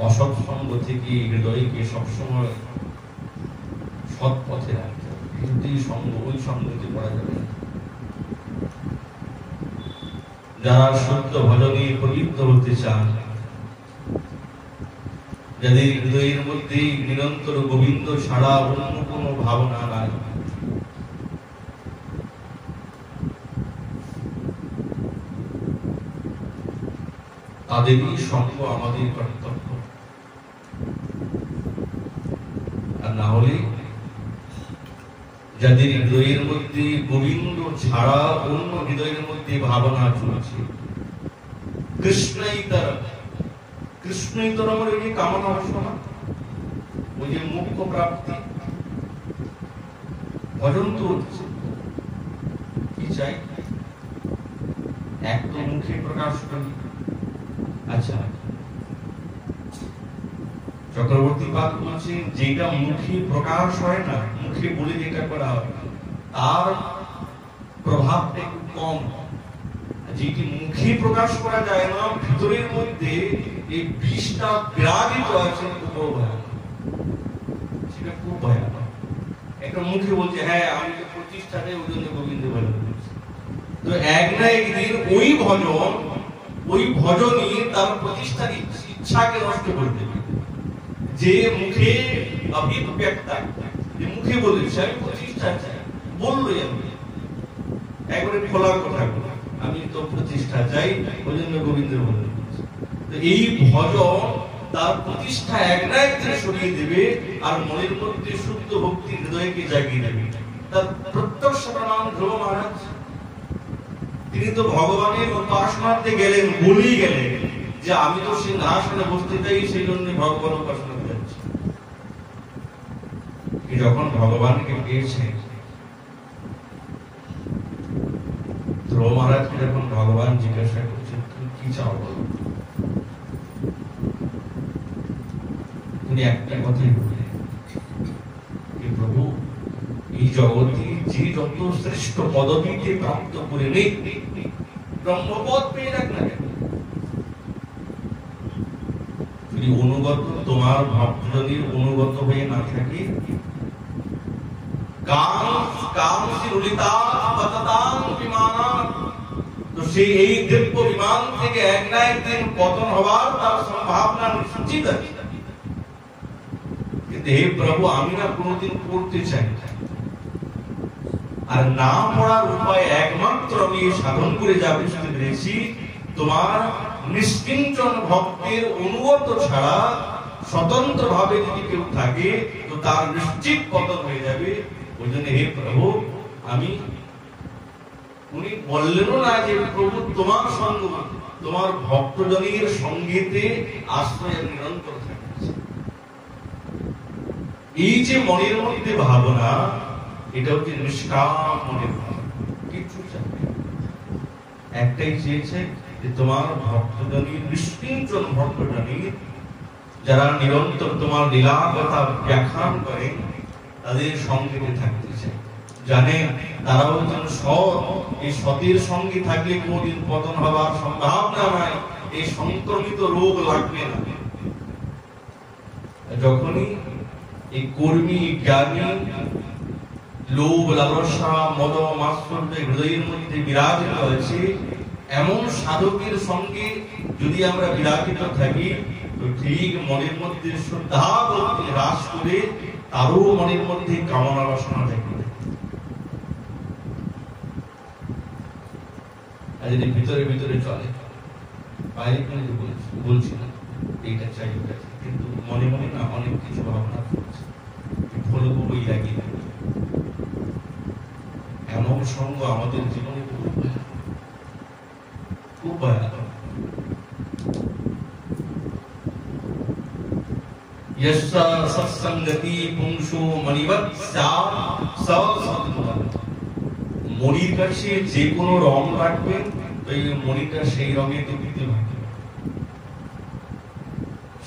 অসৎ সঙ্গ থেকে হৃদয়কে সবসময় সৎ পথে রাখতে হবে। কিন্তু সঙ্গ, ওই সঙ্গতে পড়া যাবে না। যারা সত্য ভজনে পবিত্র হতে চান, যাদের হৃদয়ের মধ্যে নিরন্তর গোবিন্দ ছাড়া অন্য কোনো ভাবনা নাই, তাদেরই সঙ্গ আমাদের কর্তব্য। আর না হলে যাদের হৃদয়ের মধ্যে গোবিন্দ ছাড়া অন্য হৃদয়ের মধ্যে ভাবনা চলছে, কৃষ্ণইতর আমার এই কামনা বাসনা, ওই যে মুখ্য প্রাপ্তি, ভজন তো হচ্ছে, কি চাই? এক তো মুখে প্রকাশ করি। আচ্ছা, চক্রবর্তী পাদ বলছেন, যেটা মুখে প্রকাশ হয় না, মুখে বলে যেটা করা হয়, তার প্রভাবটা একটু কম। যেটি মুখে প্রকাশ করা যায় না, ভিতরের মধ্যে এই বিষটা বিরাজিত আছে, খুব ভয়ানক। সেটা খুব ভয়ানক। একটা মুখে বলছে, হ্যাঁ আমি তো প্রতিষ্ঠাতে ওই জন্য গোবিন্দ ভজন করছি, তো এক না একদিন ওই ভজন, ওই ভজনই তার প্রতিষ্ঠার ইচ্ছাকে নষ্ট করে দেবে। যে মুখে অভিব্যক্তা, যে মুখে বলেছে আমি প্রতিষ্ঠা চাই, বললোই আমি একবারে খোলা কথা, আমি তো প্রতিষ্ঠা চাই, ওই জন্য গোবিন্দের ভজন করছি। তো এই ভজন তার প্রতিষ্ঠা এক না একদিন সরিয়ে দেবে, আর মনের মধ্যে শুদ্ধ ভক্তি হৃদয়কে জাগিয়ে দেবে। তার প্রত্যক্ষ প্রমাণ ধ্রুব মহারাজ, তিনি তো ভগবানের উপাসনাতে গেলেন, বলেই গেলেন যে আমি তো সিংহাসনে বসতে চাই, সেই জন্য ভগবান উপাসনা যাচ্ছি। যখন ভগবানকে পেয়েছেন, ধ্রুব মহারাজকে যখন ভগবান জিজ্ঞাসা করছেন, তুমি কি চাও বলো, তিনি একটা কথাই বললেন, প্রভু এই জগতে যে যত শ্রেষ্ঠ পদবীকে প্রাপ্ত করে নেই, ব্রহ্মপদ পেয়ে রাখ না কেন, যদি অনুগত, তোমার ভক্তদের অনুগত হয়ে না থাকে, তো সেই এই দিব্য বিমান থেকে এক না একদিন পতন হবার তার সম্ভাবনা নিশ্চিত আছে। কিন্তু হে প্রভু, আমি না কোনোদিন পড়তে চাই, আর না পড়ার উপায় একমাত্র আমি সাধন করে যা বুঝতে পেরেছি, তোমার নিষ্কিঞ্চন ভক্তের অনুগত ছাড়া স্বতন্ত্র ভাবে যদি কেউ থাকে, তো তার নিশ্চিত পতন হয়ে যাবে। ওই জন্য হে প্রভু, আমি, উনি বললেনও না যে প্রভু তোমার সঙ্গ, তোমার ভক্তজনের সঙ্গীতে আশ্রয় নিরন্তর থাকছে। এই যে মনের মধ্যে ভাবনা, এটা হচ্ছে নিষ্কাম মনের ভাবনা, কিছু চাই, একটাই চেয়েছে যে তোমার ভক্তজনের, নিষ্কিঞ্চন ভক্তজনের, যারা নিরন্তর তোমার লীলা কথা ব্যাখ্যান করে, তাদের সঙ্গে থাকতে চাই। জানেন তারাও যেন সৎ, এই সতের সঙ্গে থাকলে কোনদিন পতন হবার সম্ভাবনা নাই, এই সংক্রমিত রোগ লাগবে না। যখনই এই কর্মী, জ্ঞানী, লোভ, লালসা, মদ, মাৎসর্য হৃদয়ের মধ্যে বিরাজিত হয়েছে, এমন সাধকের সঙ্গে যদি আমরা বিরাজিত থাকি, তো ঠিক মনের মধ্যে শ্রদ্ধা ভক্তি হ্রাস করে তারও মনের মধ্যে কামনা বাসনা থাকবে। ভিতরে ভিতরে চলে, বাইরে বলছি না এইটা চাই, কিন্তু মনে মনে না অনেক কিছু ভাবনা করছে। বলবো বৈরাগী লাগে। এমন সঙ্গ আমাদের জীবনে খুব ভয়ানক। यस्सा सत्संगति पुंसो मणिवत् स्यात् स सद्गुणः। মণির কাছে যে কোনো রং রাখবেন, এই মণিটা সেই রঙে দীপ্তি হবে।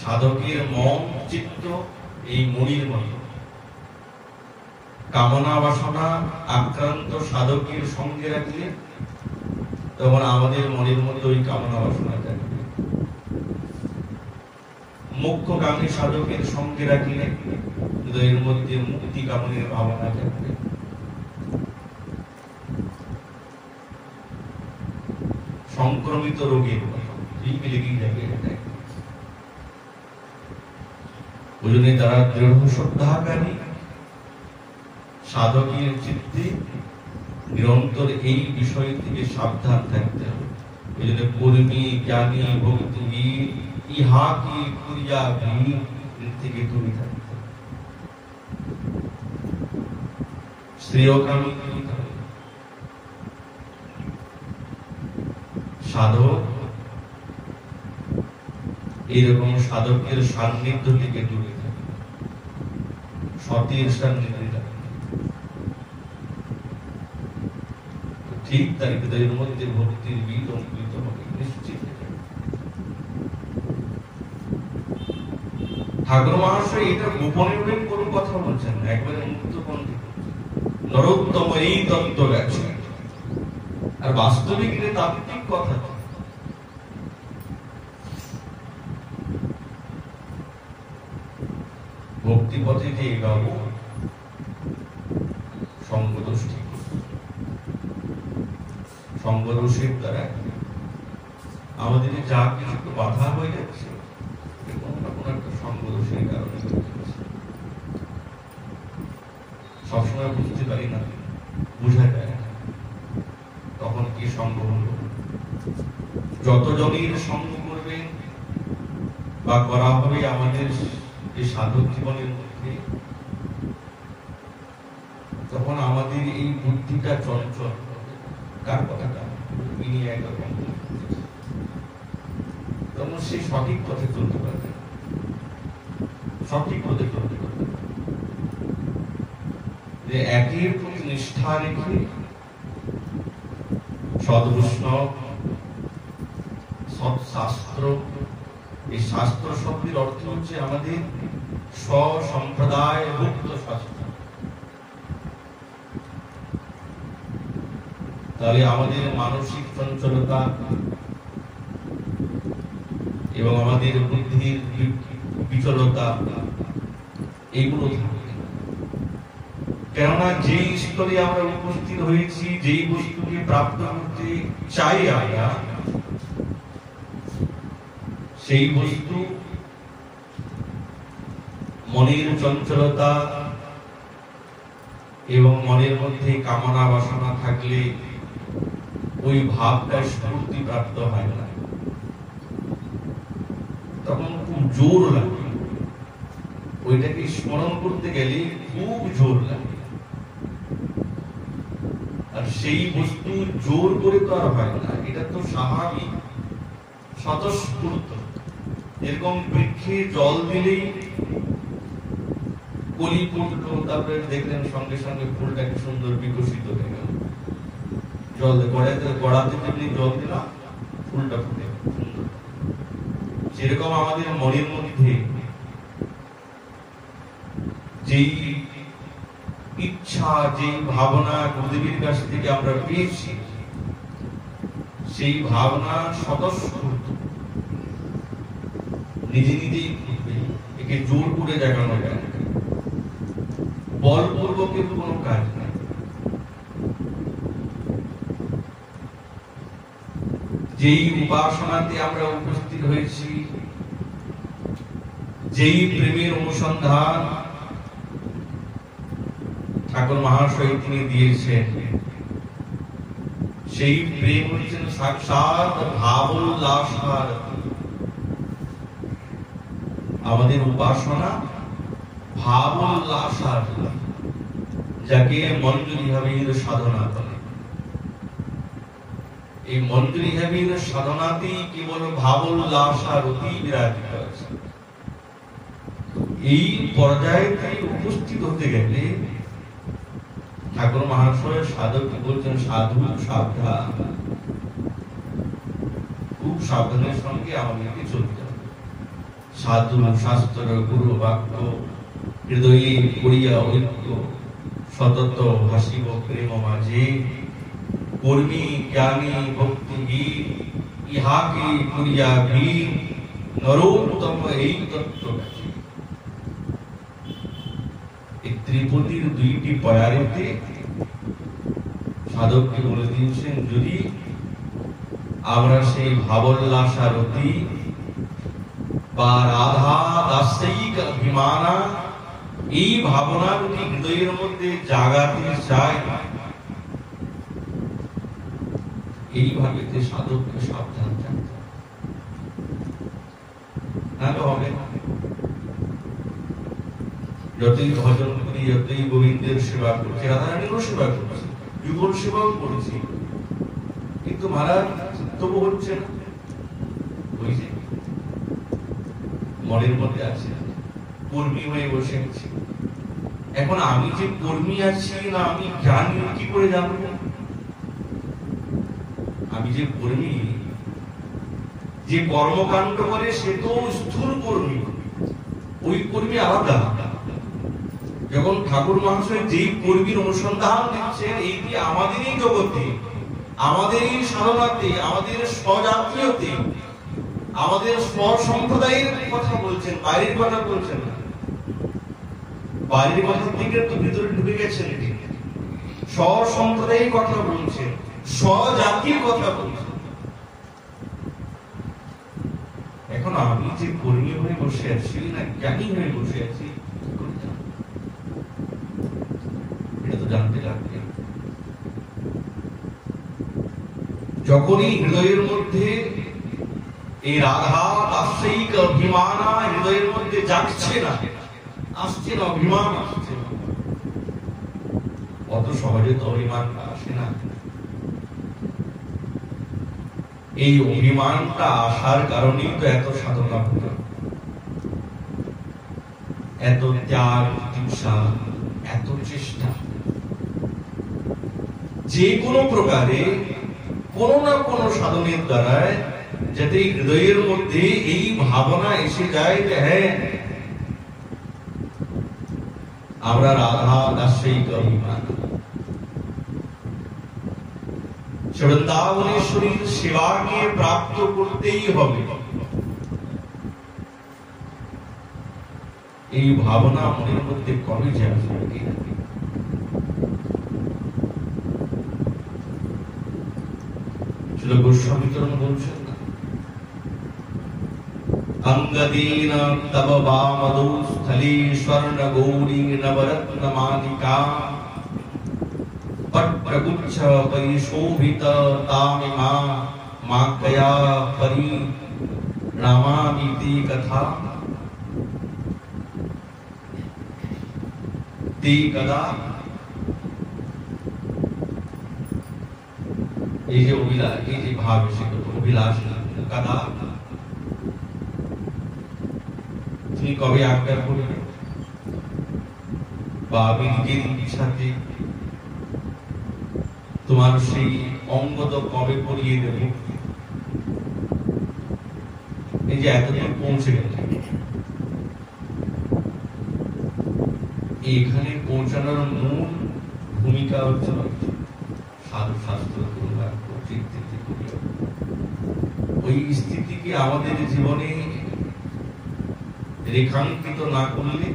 সাধকের মন চিত্ত এই মণির মতো। কামনা বাসনা আক্রান্ত সাধকের সঙ্গে রাখলে তখন আমাদের মনের মধ্যে ওই কামনা বাসনা থাকবে। মুখ্যকামী সাধকের সঙ্গে রাখলে হৃদয়ের মধ্যে মুক্তি কামনের ভাবনা থাকবে। সংক্রমিত রোগের লেগেই যাবে। ওই জন্য তারা দৃঢ় শ্রদ্ধাকারী সাধকের চিত্তে নিরন্তর এই বিষয় থেকে সাবধান থাকতে হবে। ওই জন্য কর্মী জ্ঞানী ভক্তিবীর ইহাকে ক্রিয়া বীর থেকে দূরে থাকতে হবে। শ্রেয়কামী সাধক এইরকম সাধকের সান্নিধ্য থেকে দূরে থাকে, সতীর সান্নিধ্যে থাকে। ঠিক তার হৃদয়ের মধ্যে ভক্তির বীজ অঙ্কুরিত হবে নিশ্চিত। ঠাকুর মহাশয় এটা গোপনে কোনো কথা বলছেন না, একবারে মুক্ত কণ্ঠে নরোত্তম এই তত্ত্ব গেছে। আর বাস্তবিক এটা তাত্ত্বিক কথা। ভক্তি পথে যে এগাবো সঙ্গদোষ ঠিক, সঙ্গদোষের দ্বারা আমাদের যা কিছু বাধা হয়ে যাচ্ছে কোনো না কোনো একটা সঙ্গদোষের কারণে সবসময় বুঝতে পারি না, বোঝা যায় না তখন কি সঙ্গ হলো। যত জনের সঙ্গ করবে বা করা হবে আমাদের এই সাধক জীবনের মধ্যে, তখন আমাদের এই বুদ্ধিটা চঞ্চল। কার কথাটা তিনি একরকম, তখন সে সঠিক পথে চলতে পারবে, সঠিক পথে চলতে পারবে। যে একের প্রতি নিষ্ঠা রেখে সদ্বৈষ্ণব সৎশাস্ত্র, এই শাস্ত্র শব্দের অর্থ হচ্ছে আমাদের স্বসম্প্রদায় মুক্ত শাস্ত্র। তাহলে আমাদের মানসিক চঞ্চলতা এবং আমাদের বুদ্ধির বিচলতা এইগুলো থাকবে। কেননা যেই স্তরে আমরা উপস্থিত হয়েছি, যেই বস্তুকে প্রাপ্ত করতে চাই আমরা, সেই বস্তু মনের চঞ্চলতা এবং মনের মধ্যে কামনা বাসনা থাকলে ওই ভাবটা স্ফূর্তি প্রাপ্ত হয় না, তখন খুব জোর লাগে। ওইটাকে স্মরণ করতে গেলে খুব জোর লাগে। আর সেই বস্তু জোর করে তো আর হয় না, এটা তো স্বাভাবিক স্বতঃস্ফূর্ত। এরকম বৃক্ষে জল দিলেই কলি ফুটলো, তারপরে দেখলেন সঙ্গে সঙ্গে ফুলটা কি সুন্দর বিকশিত হয়ে গেল। জল গড়াতে যেমনি জল দিলাম, ফুলটা ফুটে সুন্দর। সেরকম আমাদের মনের মধ্যে যেই ইচ্ছা, যেই ভাবনা গুরুদেবের কাছ থেকে আমরা পেয়েছি, সেই ভাবনা স্বতঃস্ফূর্ত নিজে নিজেই ফুটবে। একে জোর করে জাগানো যায় না, বলপূর্বকের কোনো কাজ নাই। যেই উপাসনাতে আমরা উপস্থিত হয়েছি, যেই প্রেমের অনুসন্ধান ঠাকুর মহাশয় তিনি দিয়েছেন, সেই প্রেম হচ্ছেন সাক্ষাৎ ভাবোল্লাস। আমাদের উপাসনা ভাবোল্লাসার, যাকে মঞ্জুরি হাবির সাধনা বলে। এই মঞ্জুরি হাবির সাধনাতেই কেবল ভাবোল্লাসার অতি বিরাজিত আছে। এই পর্যায়ে উপস্থিত হতে গেলে ঠাকুর মহাশয় সাধক বলছেন, সাধু সাবধান, খুব সাবধানের সঙ্গে আমাদেরকে চলতে হবে। সাধু শাস্ত্র গুরু বাক্য হৃদয়ে করিয়া ঐক্য, সতত ভাসিব প্রেম মাঝে, কর্মী জ্ঞানী ভক্তি গীত, ইহাকে করিয়া বীর, নরোত্তম এই তত্ত্ব। এই ত্রিপতির দুইটি পয়ারেতে সাধককে বলে দিয়েছেন, যদি আমরা সেই ভাবোল্লাসারতি বা রাধা দাসিক অভিমানা এই ভাবনা যদি হৃদয়ের মধ্যে জাগাতে চায়, এইভাবে সাধককে সাবধান থাকতে হবে। যতই ভজন করি, যতই গোবিন্দের সেবা করছি, রাধারানীরও সেবা করছি, যুগল সেবাও করছি, কিন্তু মহারাজ তবু হচ্ছে না। ওই যে মনের মধ্যে আছে, কর্মী হয়ে বসে আছি। এখন আমি যে কর্মী আছি না আমি জানি, কি করে জানবো? আমি যে কর্মী, যে কর্মকাণ্ড করে সে তো স্থূল কর্মী, ওই কর্মী আলাদা। যখন ঠাকুর মহাশয় যেই কর্মীর অনুসন্ধান দিচ্ছেন, এইটি আমাদেরই জগতে, আমাদেরই সাধনাতে, আমাদের স্বজাতীয়তে, আমাদের স্বসম্প্রদায়ের কথা বলছেন, বাইরের কথা বলছেন না। বাইরের কথার দিকে তো ভিতরে ঢুকে গেছেন, স্বসম্প্রদায়ের কথা বলছেন, স্বজাতির কথা বলছেন। এখন আমি যে কর্মী হয়ে বসে আছি না জ্ঞানী হয়ে বসে আছি, এটা তো জানতে লাগবে। যখনই হৃদয়ের মধ্যে এই রাধা দাসিক অভিমানা হৃদয়ের মধ্যে জাগছে না, আসছে না, অভিমান আসছে না, অত সহজে তো অভিমান আসে না। এই অভিমানটা আসার কারণেই তো এত সাধনা হলো, এত ত্যাগ হিংসা, এত চেষ্টা। যে কোনো প্রকারে কোন না কোন সাধনের দ্বারা যাতে হৃদয়ের মধ্যে এই ভাবনা এসে যায় যে হ্যাঁ, আমরা রাধা দাসিক অভিমান, বৃন্দাবনেশ্বরীর সেবাকে প্রাপ্ত করতেই হবে, এই ভাবনা মনের মধ্যে কবে যাবে? গোস্বামী চরণ বলছেন না, অঙ্গদীন তব বামদৌ স্থলে স্বর্ণ গৌরী নবরত্ন মালিকা, পট্টগুচ্ছ পরিশোভিত তামিমা মাকয়া পরি রামামিতি কথা, তে কদা। এই যে অভিলাষ, এই যে ভাব, অভিলাষ কাদা, তুমি কবে আজ্ঞা করবে? বা আমি নিজের ইচ্ছাতে তোমার সেই অঙ্গদ কবে করিয়ে দেব? এই যে এতদিন পৌঁছে গেল, এখানে পৌঁছানোর মূল ভূমিকা হচ্ছে সাধু শাস্ত্র, ওই স্থিতিকে আমাদের জীবনে রেখাঙ্কিত না করলে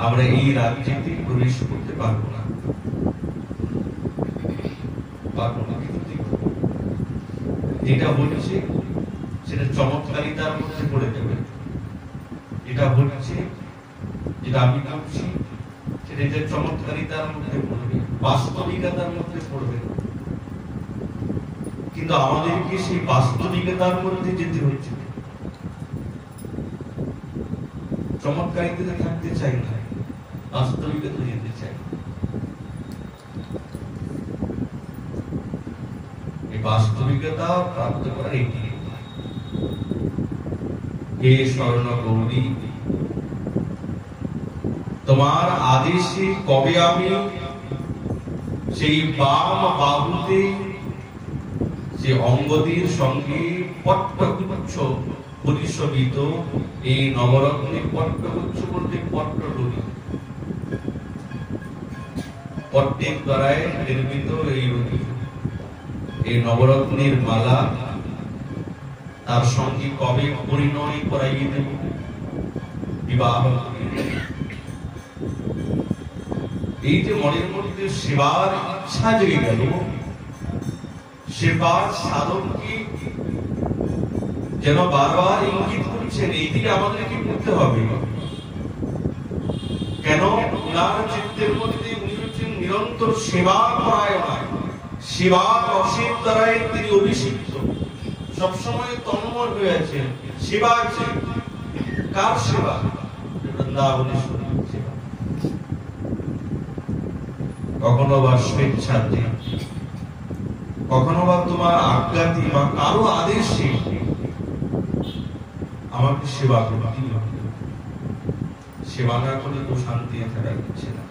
আমরা এই রাজ্যে প্রবেশ করতে পারবো না। যেটা হচ্ছে সেটা চমৎকারিতার মধ্যে পড়ে যাবে, যেটা হচ্ছে, যেটা আমি করছি সেটা যে চমৎকারিতার মধ্যে পড়বে, বাস্তবিকতার মধ্যে পড়বে। কিন্তু আমাদেরকে সেই বাস্তবিকতার মধ্যে যেতে হচ্ছে, চমৎকারিতে থাকতে চাই না, বাস্তবিকতা যেতে চাই। এই বাস্তবিকতা প্রাপ্ত করার একটি উপায়। হে স্বর্ণ গৌরী, তোমার আদেশে কবে আমি সেই বাম বাহুতে যে অঙ্গদের সঙ্গে পট্টগুচ্ছ পরিশোভিত এই নবরত্নের পট্টগুচ্ছ বলতে পট্টডলি, পট্টের দ্বারায় নির্মিত এই নবরত্নের মালা তার সঙ্গে কবে পরিণয় করাইয়ে দেব, বিবাহ। এই যে মনের মধ্যে সেবার ইচ্ছা জেগে গেল, সেবার সাধনকে যেন বারবার ইঙ্গিত করছেন, এইদিকে আমাদেরকে করতে হবে। কেন? ওনার চিত্তের মধ্যে উনি হচ্ছেন নিরন্তর সেবা পরায়ণ, সেবা রসের দ্বারাই তিনি অভিষিক্ত, সবসময় তন্ময় হয়ে আছেন। সেবা আছে, কার সেবা? বৃন্দাবনেশ্বরীর সেবা। কখনো বা স্বেচ্ছাতে, কখনো বা তোমার আজ্ঞাতে বা কারো আদেশে আমাকে সেবা করতে হবে। সেবা না করলে তো শান্তি থাকা যাচ্ছে না।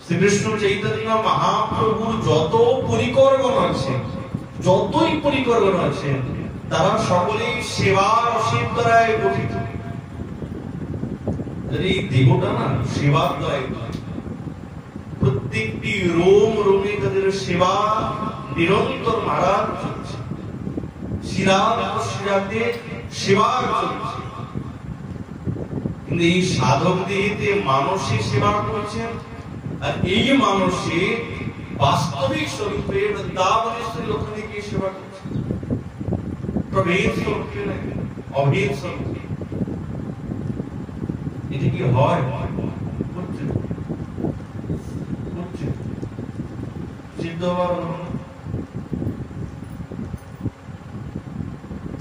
শ্রীকৃষ্ণ চৈতন্য মহাপ্রভুর যত পরিকরগণ আছে, যতই পরিকরগণ আছেন, তারা সকলেই সেবার রসের দ্বারায় গঠিত। এই দেহটা না সেবার দ্বারাই, প্রত্যেকটি রোম রোমে তাদের সেবা নিরন্তর মারার চলছে, শিরাতে সেবা চলছে। কিন্তু এই সাধক দেহেতে মানুষের সেবা করছেন, আর এই মানুষে বাস্তবিক স্বরূপে বৃন্দাবনেশ্বরী ওখানে গিয়ে সেবা করছে, প্রভেদ স্বরূপে নাকি অভেদ স্বরূপে। এটা কি হয়?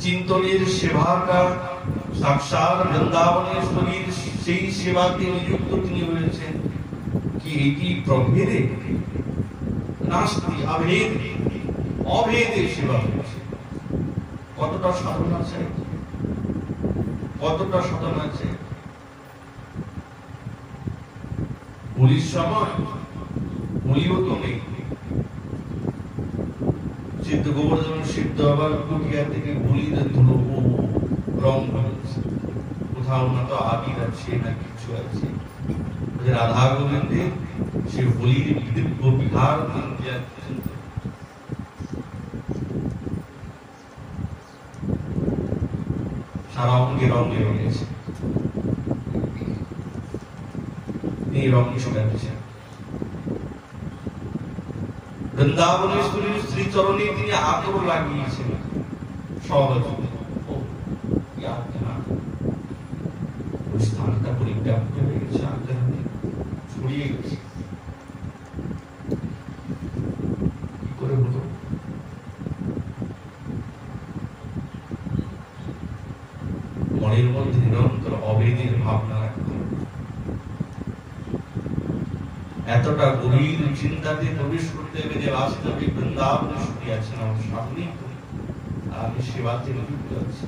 চিন্তনের সেবাটা সাক্ষাৎ বৃন্দাবনেশ্বরীর সেই সেবাতে নিযুক্ত তিনি হয়েছেন। কি এটি প্রভেদে? নাস্তি, অভেদ, অভেদে সেবা হয়েছে। কতটা সাধনা আছে, কতটা সাধনা আছে। হোলির সময় হোলিও তো নেই, সিদ্ধ গোবর্ধন সিদ্ধ আবার কুটিয়া থেকে হোলির ধুলো রং হয়েছে, কোথাও না তো আবির আছে না কিছু আছে। রাধা গোবিন্দে সে হোলির দিব্য বিহার সারা অঙ্গে রঙে রয়েছে, এই রঙ শোনাচ্ছে। বৃন্দাবনেশ্বরীর শ্রীচরণে তিনি আতর লাগিয়েছেন সহজ, স্থানটা পরিব্যাপ্ত হয়ে গেছে, আগ্রহে ছড়িয়ে গেছে। কি করে হলো? মনের মধ্যে নিরন্তর অভেদের ভাবনা রাখতে, এতটা গভীর চিন্তাতে প্রবেশ করতে হবে যে বাস্তবিক বৃন্দাবনেশ্বরী আছেন আমার সামনেই, আমি সেবাতে নিযুক্ত আছি।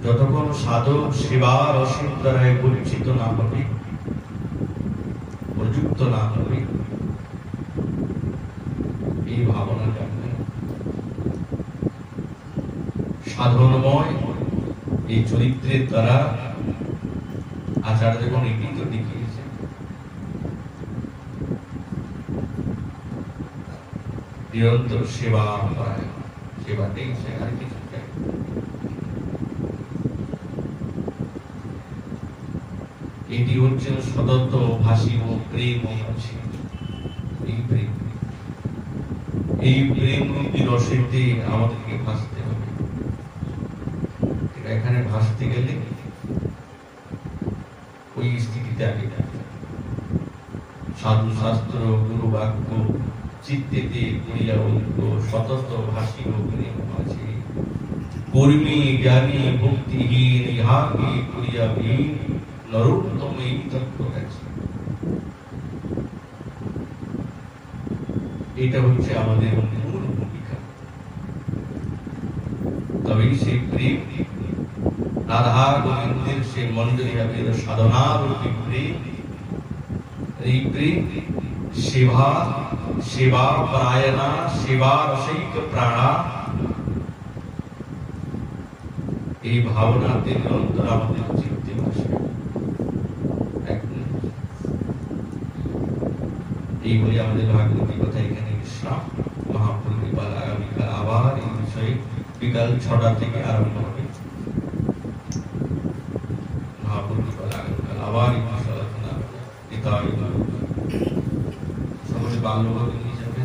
যতক্ষণ সাধক সেবা রসের দ্বারায় পরিচিত না হবে, প্রযুক্ত না হবে, এই ভাবনা জানবে সাধনময় এই চরিত্রের দ্বারা আচার্যগণ এটি তো দেখিয়েছে। নিরন্তর সেবা করায়, সেবাতেই সে আর কিছু চাই। এটি হচ্ছে সদত্ত ভাসী ও প্রেম আছে। এই প্রেম, এই প্রেম রূপী রসেতে আমাদেরকে ভাসতে হবে। এখানে ভাসতে গেলে ওই স্থিতিতে আগে যাবে। সাধু শাস্ত্র গুরু বাক্য চিত্তেতে করিয়া ঐক্য সতত ভাসী ও প্রেম আছে। কর্মী জ্ঞানী ভক্তিহীন ইহাকে করিয়াবিহীন নরোত্তম এই তত্ত্ব আছে। এটা হচ্ছে আমাদের মূল ভূমিকা। তবেই সেই প্রেম রাধা গোবিন্দের সে মন্দিরে হবে সাধনার প্রেম। এই প্রেম সেবা সেবা পরায়ণা সেবা রসিক প্রাণা, এই ভাবনাতে নিরন্তর আমাদের চিত্তে বসে। এই বলে আমাদের ভাগবতী কথা এখানে বিশ্রাম। মহাপ্রভু কৃপাল আগামীকাল আবার এই বিষয়ে বিকাল 6টা থেকে আরম্ভ হবে। মহাপ্রভু কৃপাল আগামীকাল আবার এই বিষয়ে আলোচনা হবে। পিতায় সকলে বাল্যভাবে নিয়ে যাবে।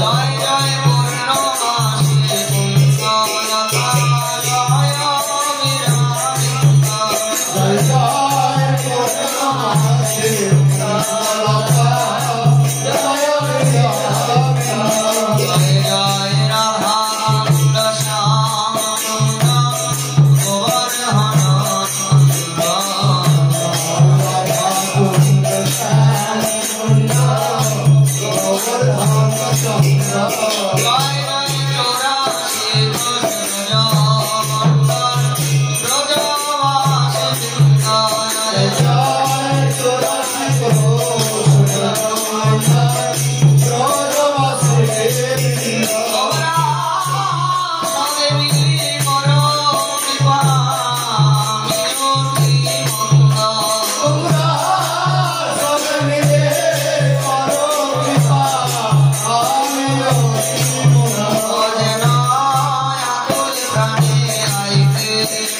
জয় জয় পূর্ণমাসী পুণ্যলতা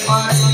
Hare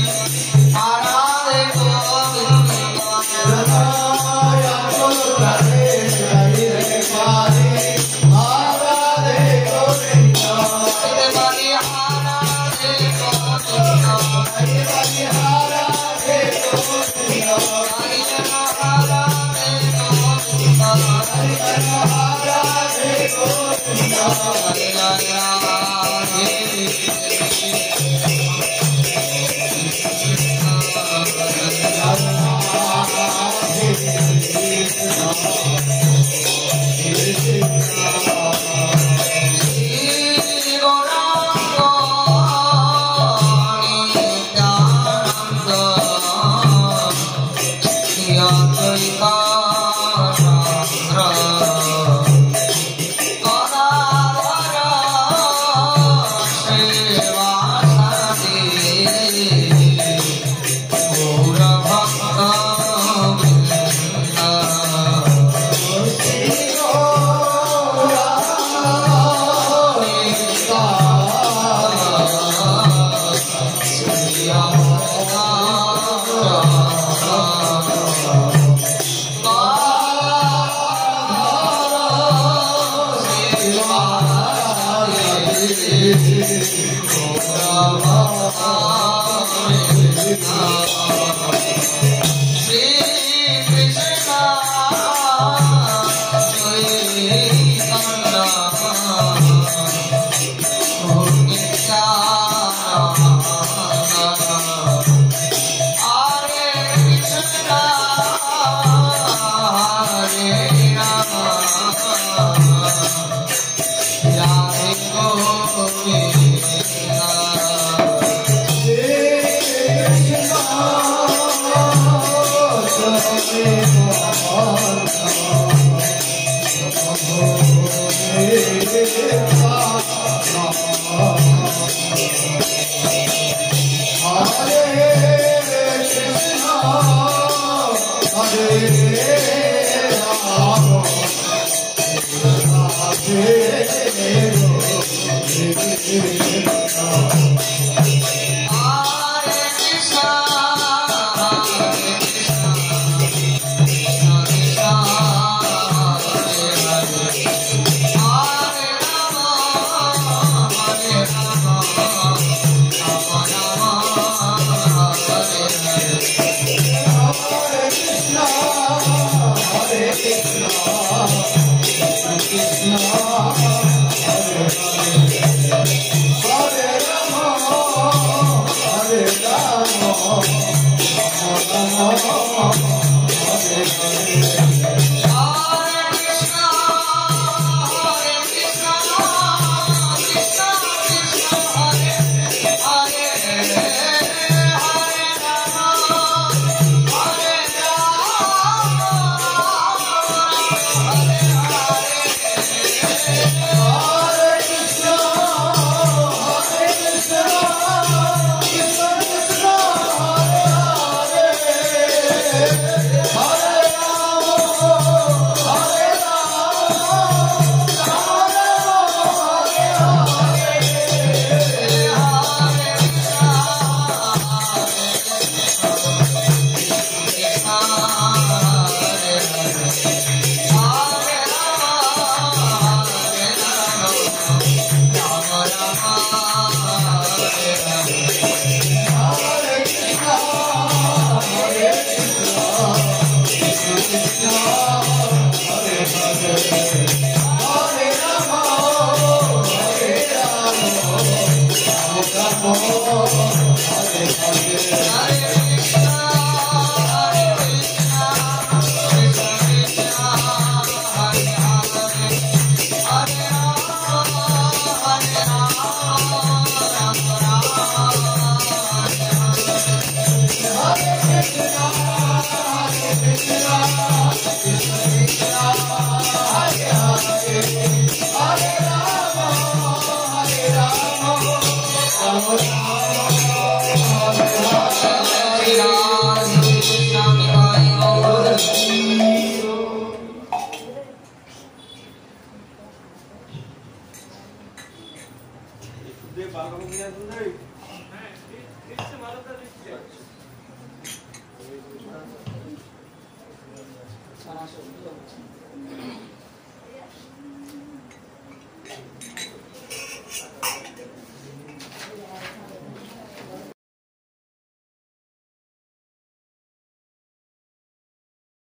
Rama, 전하시고 물어보십니다.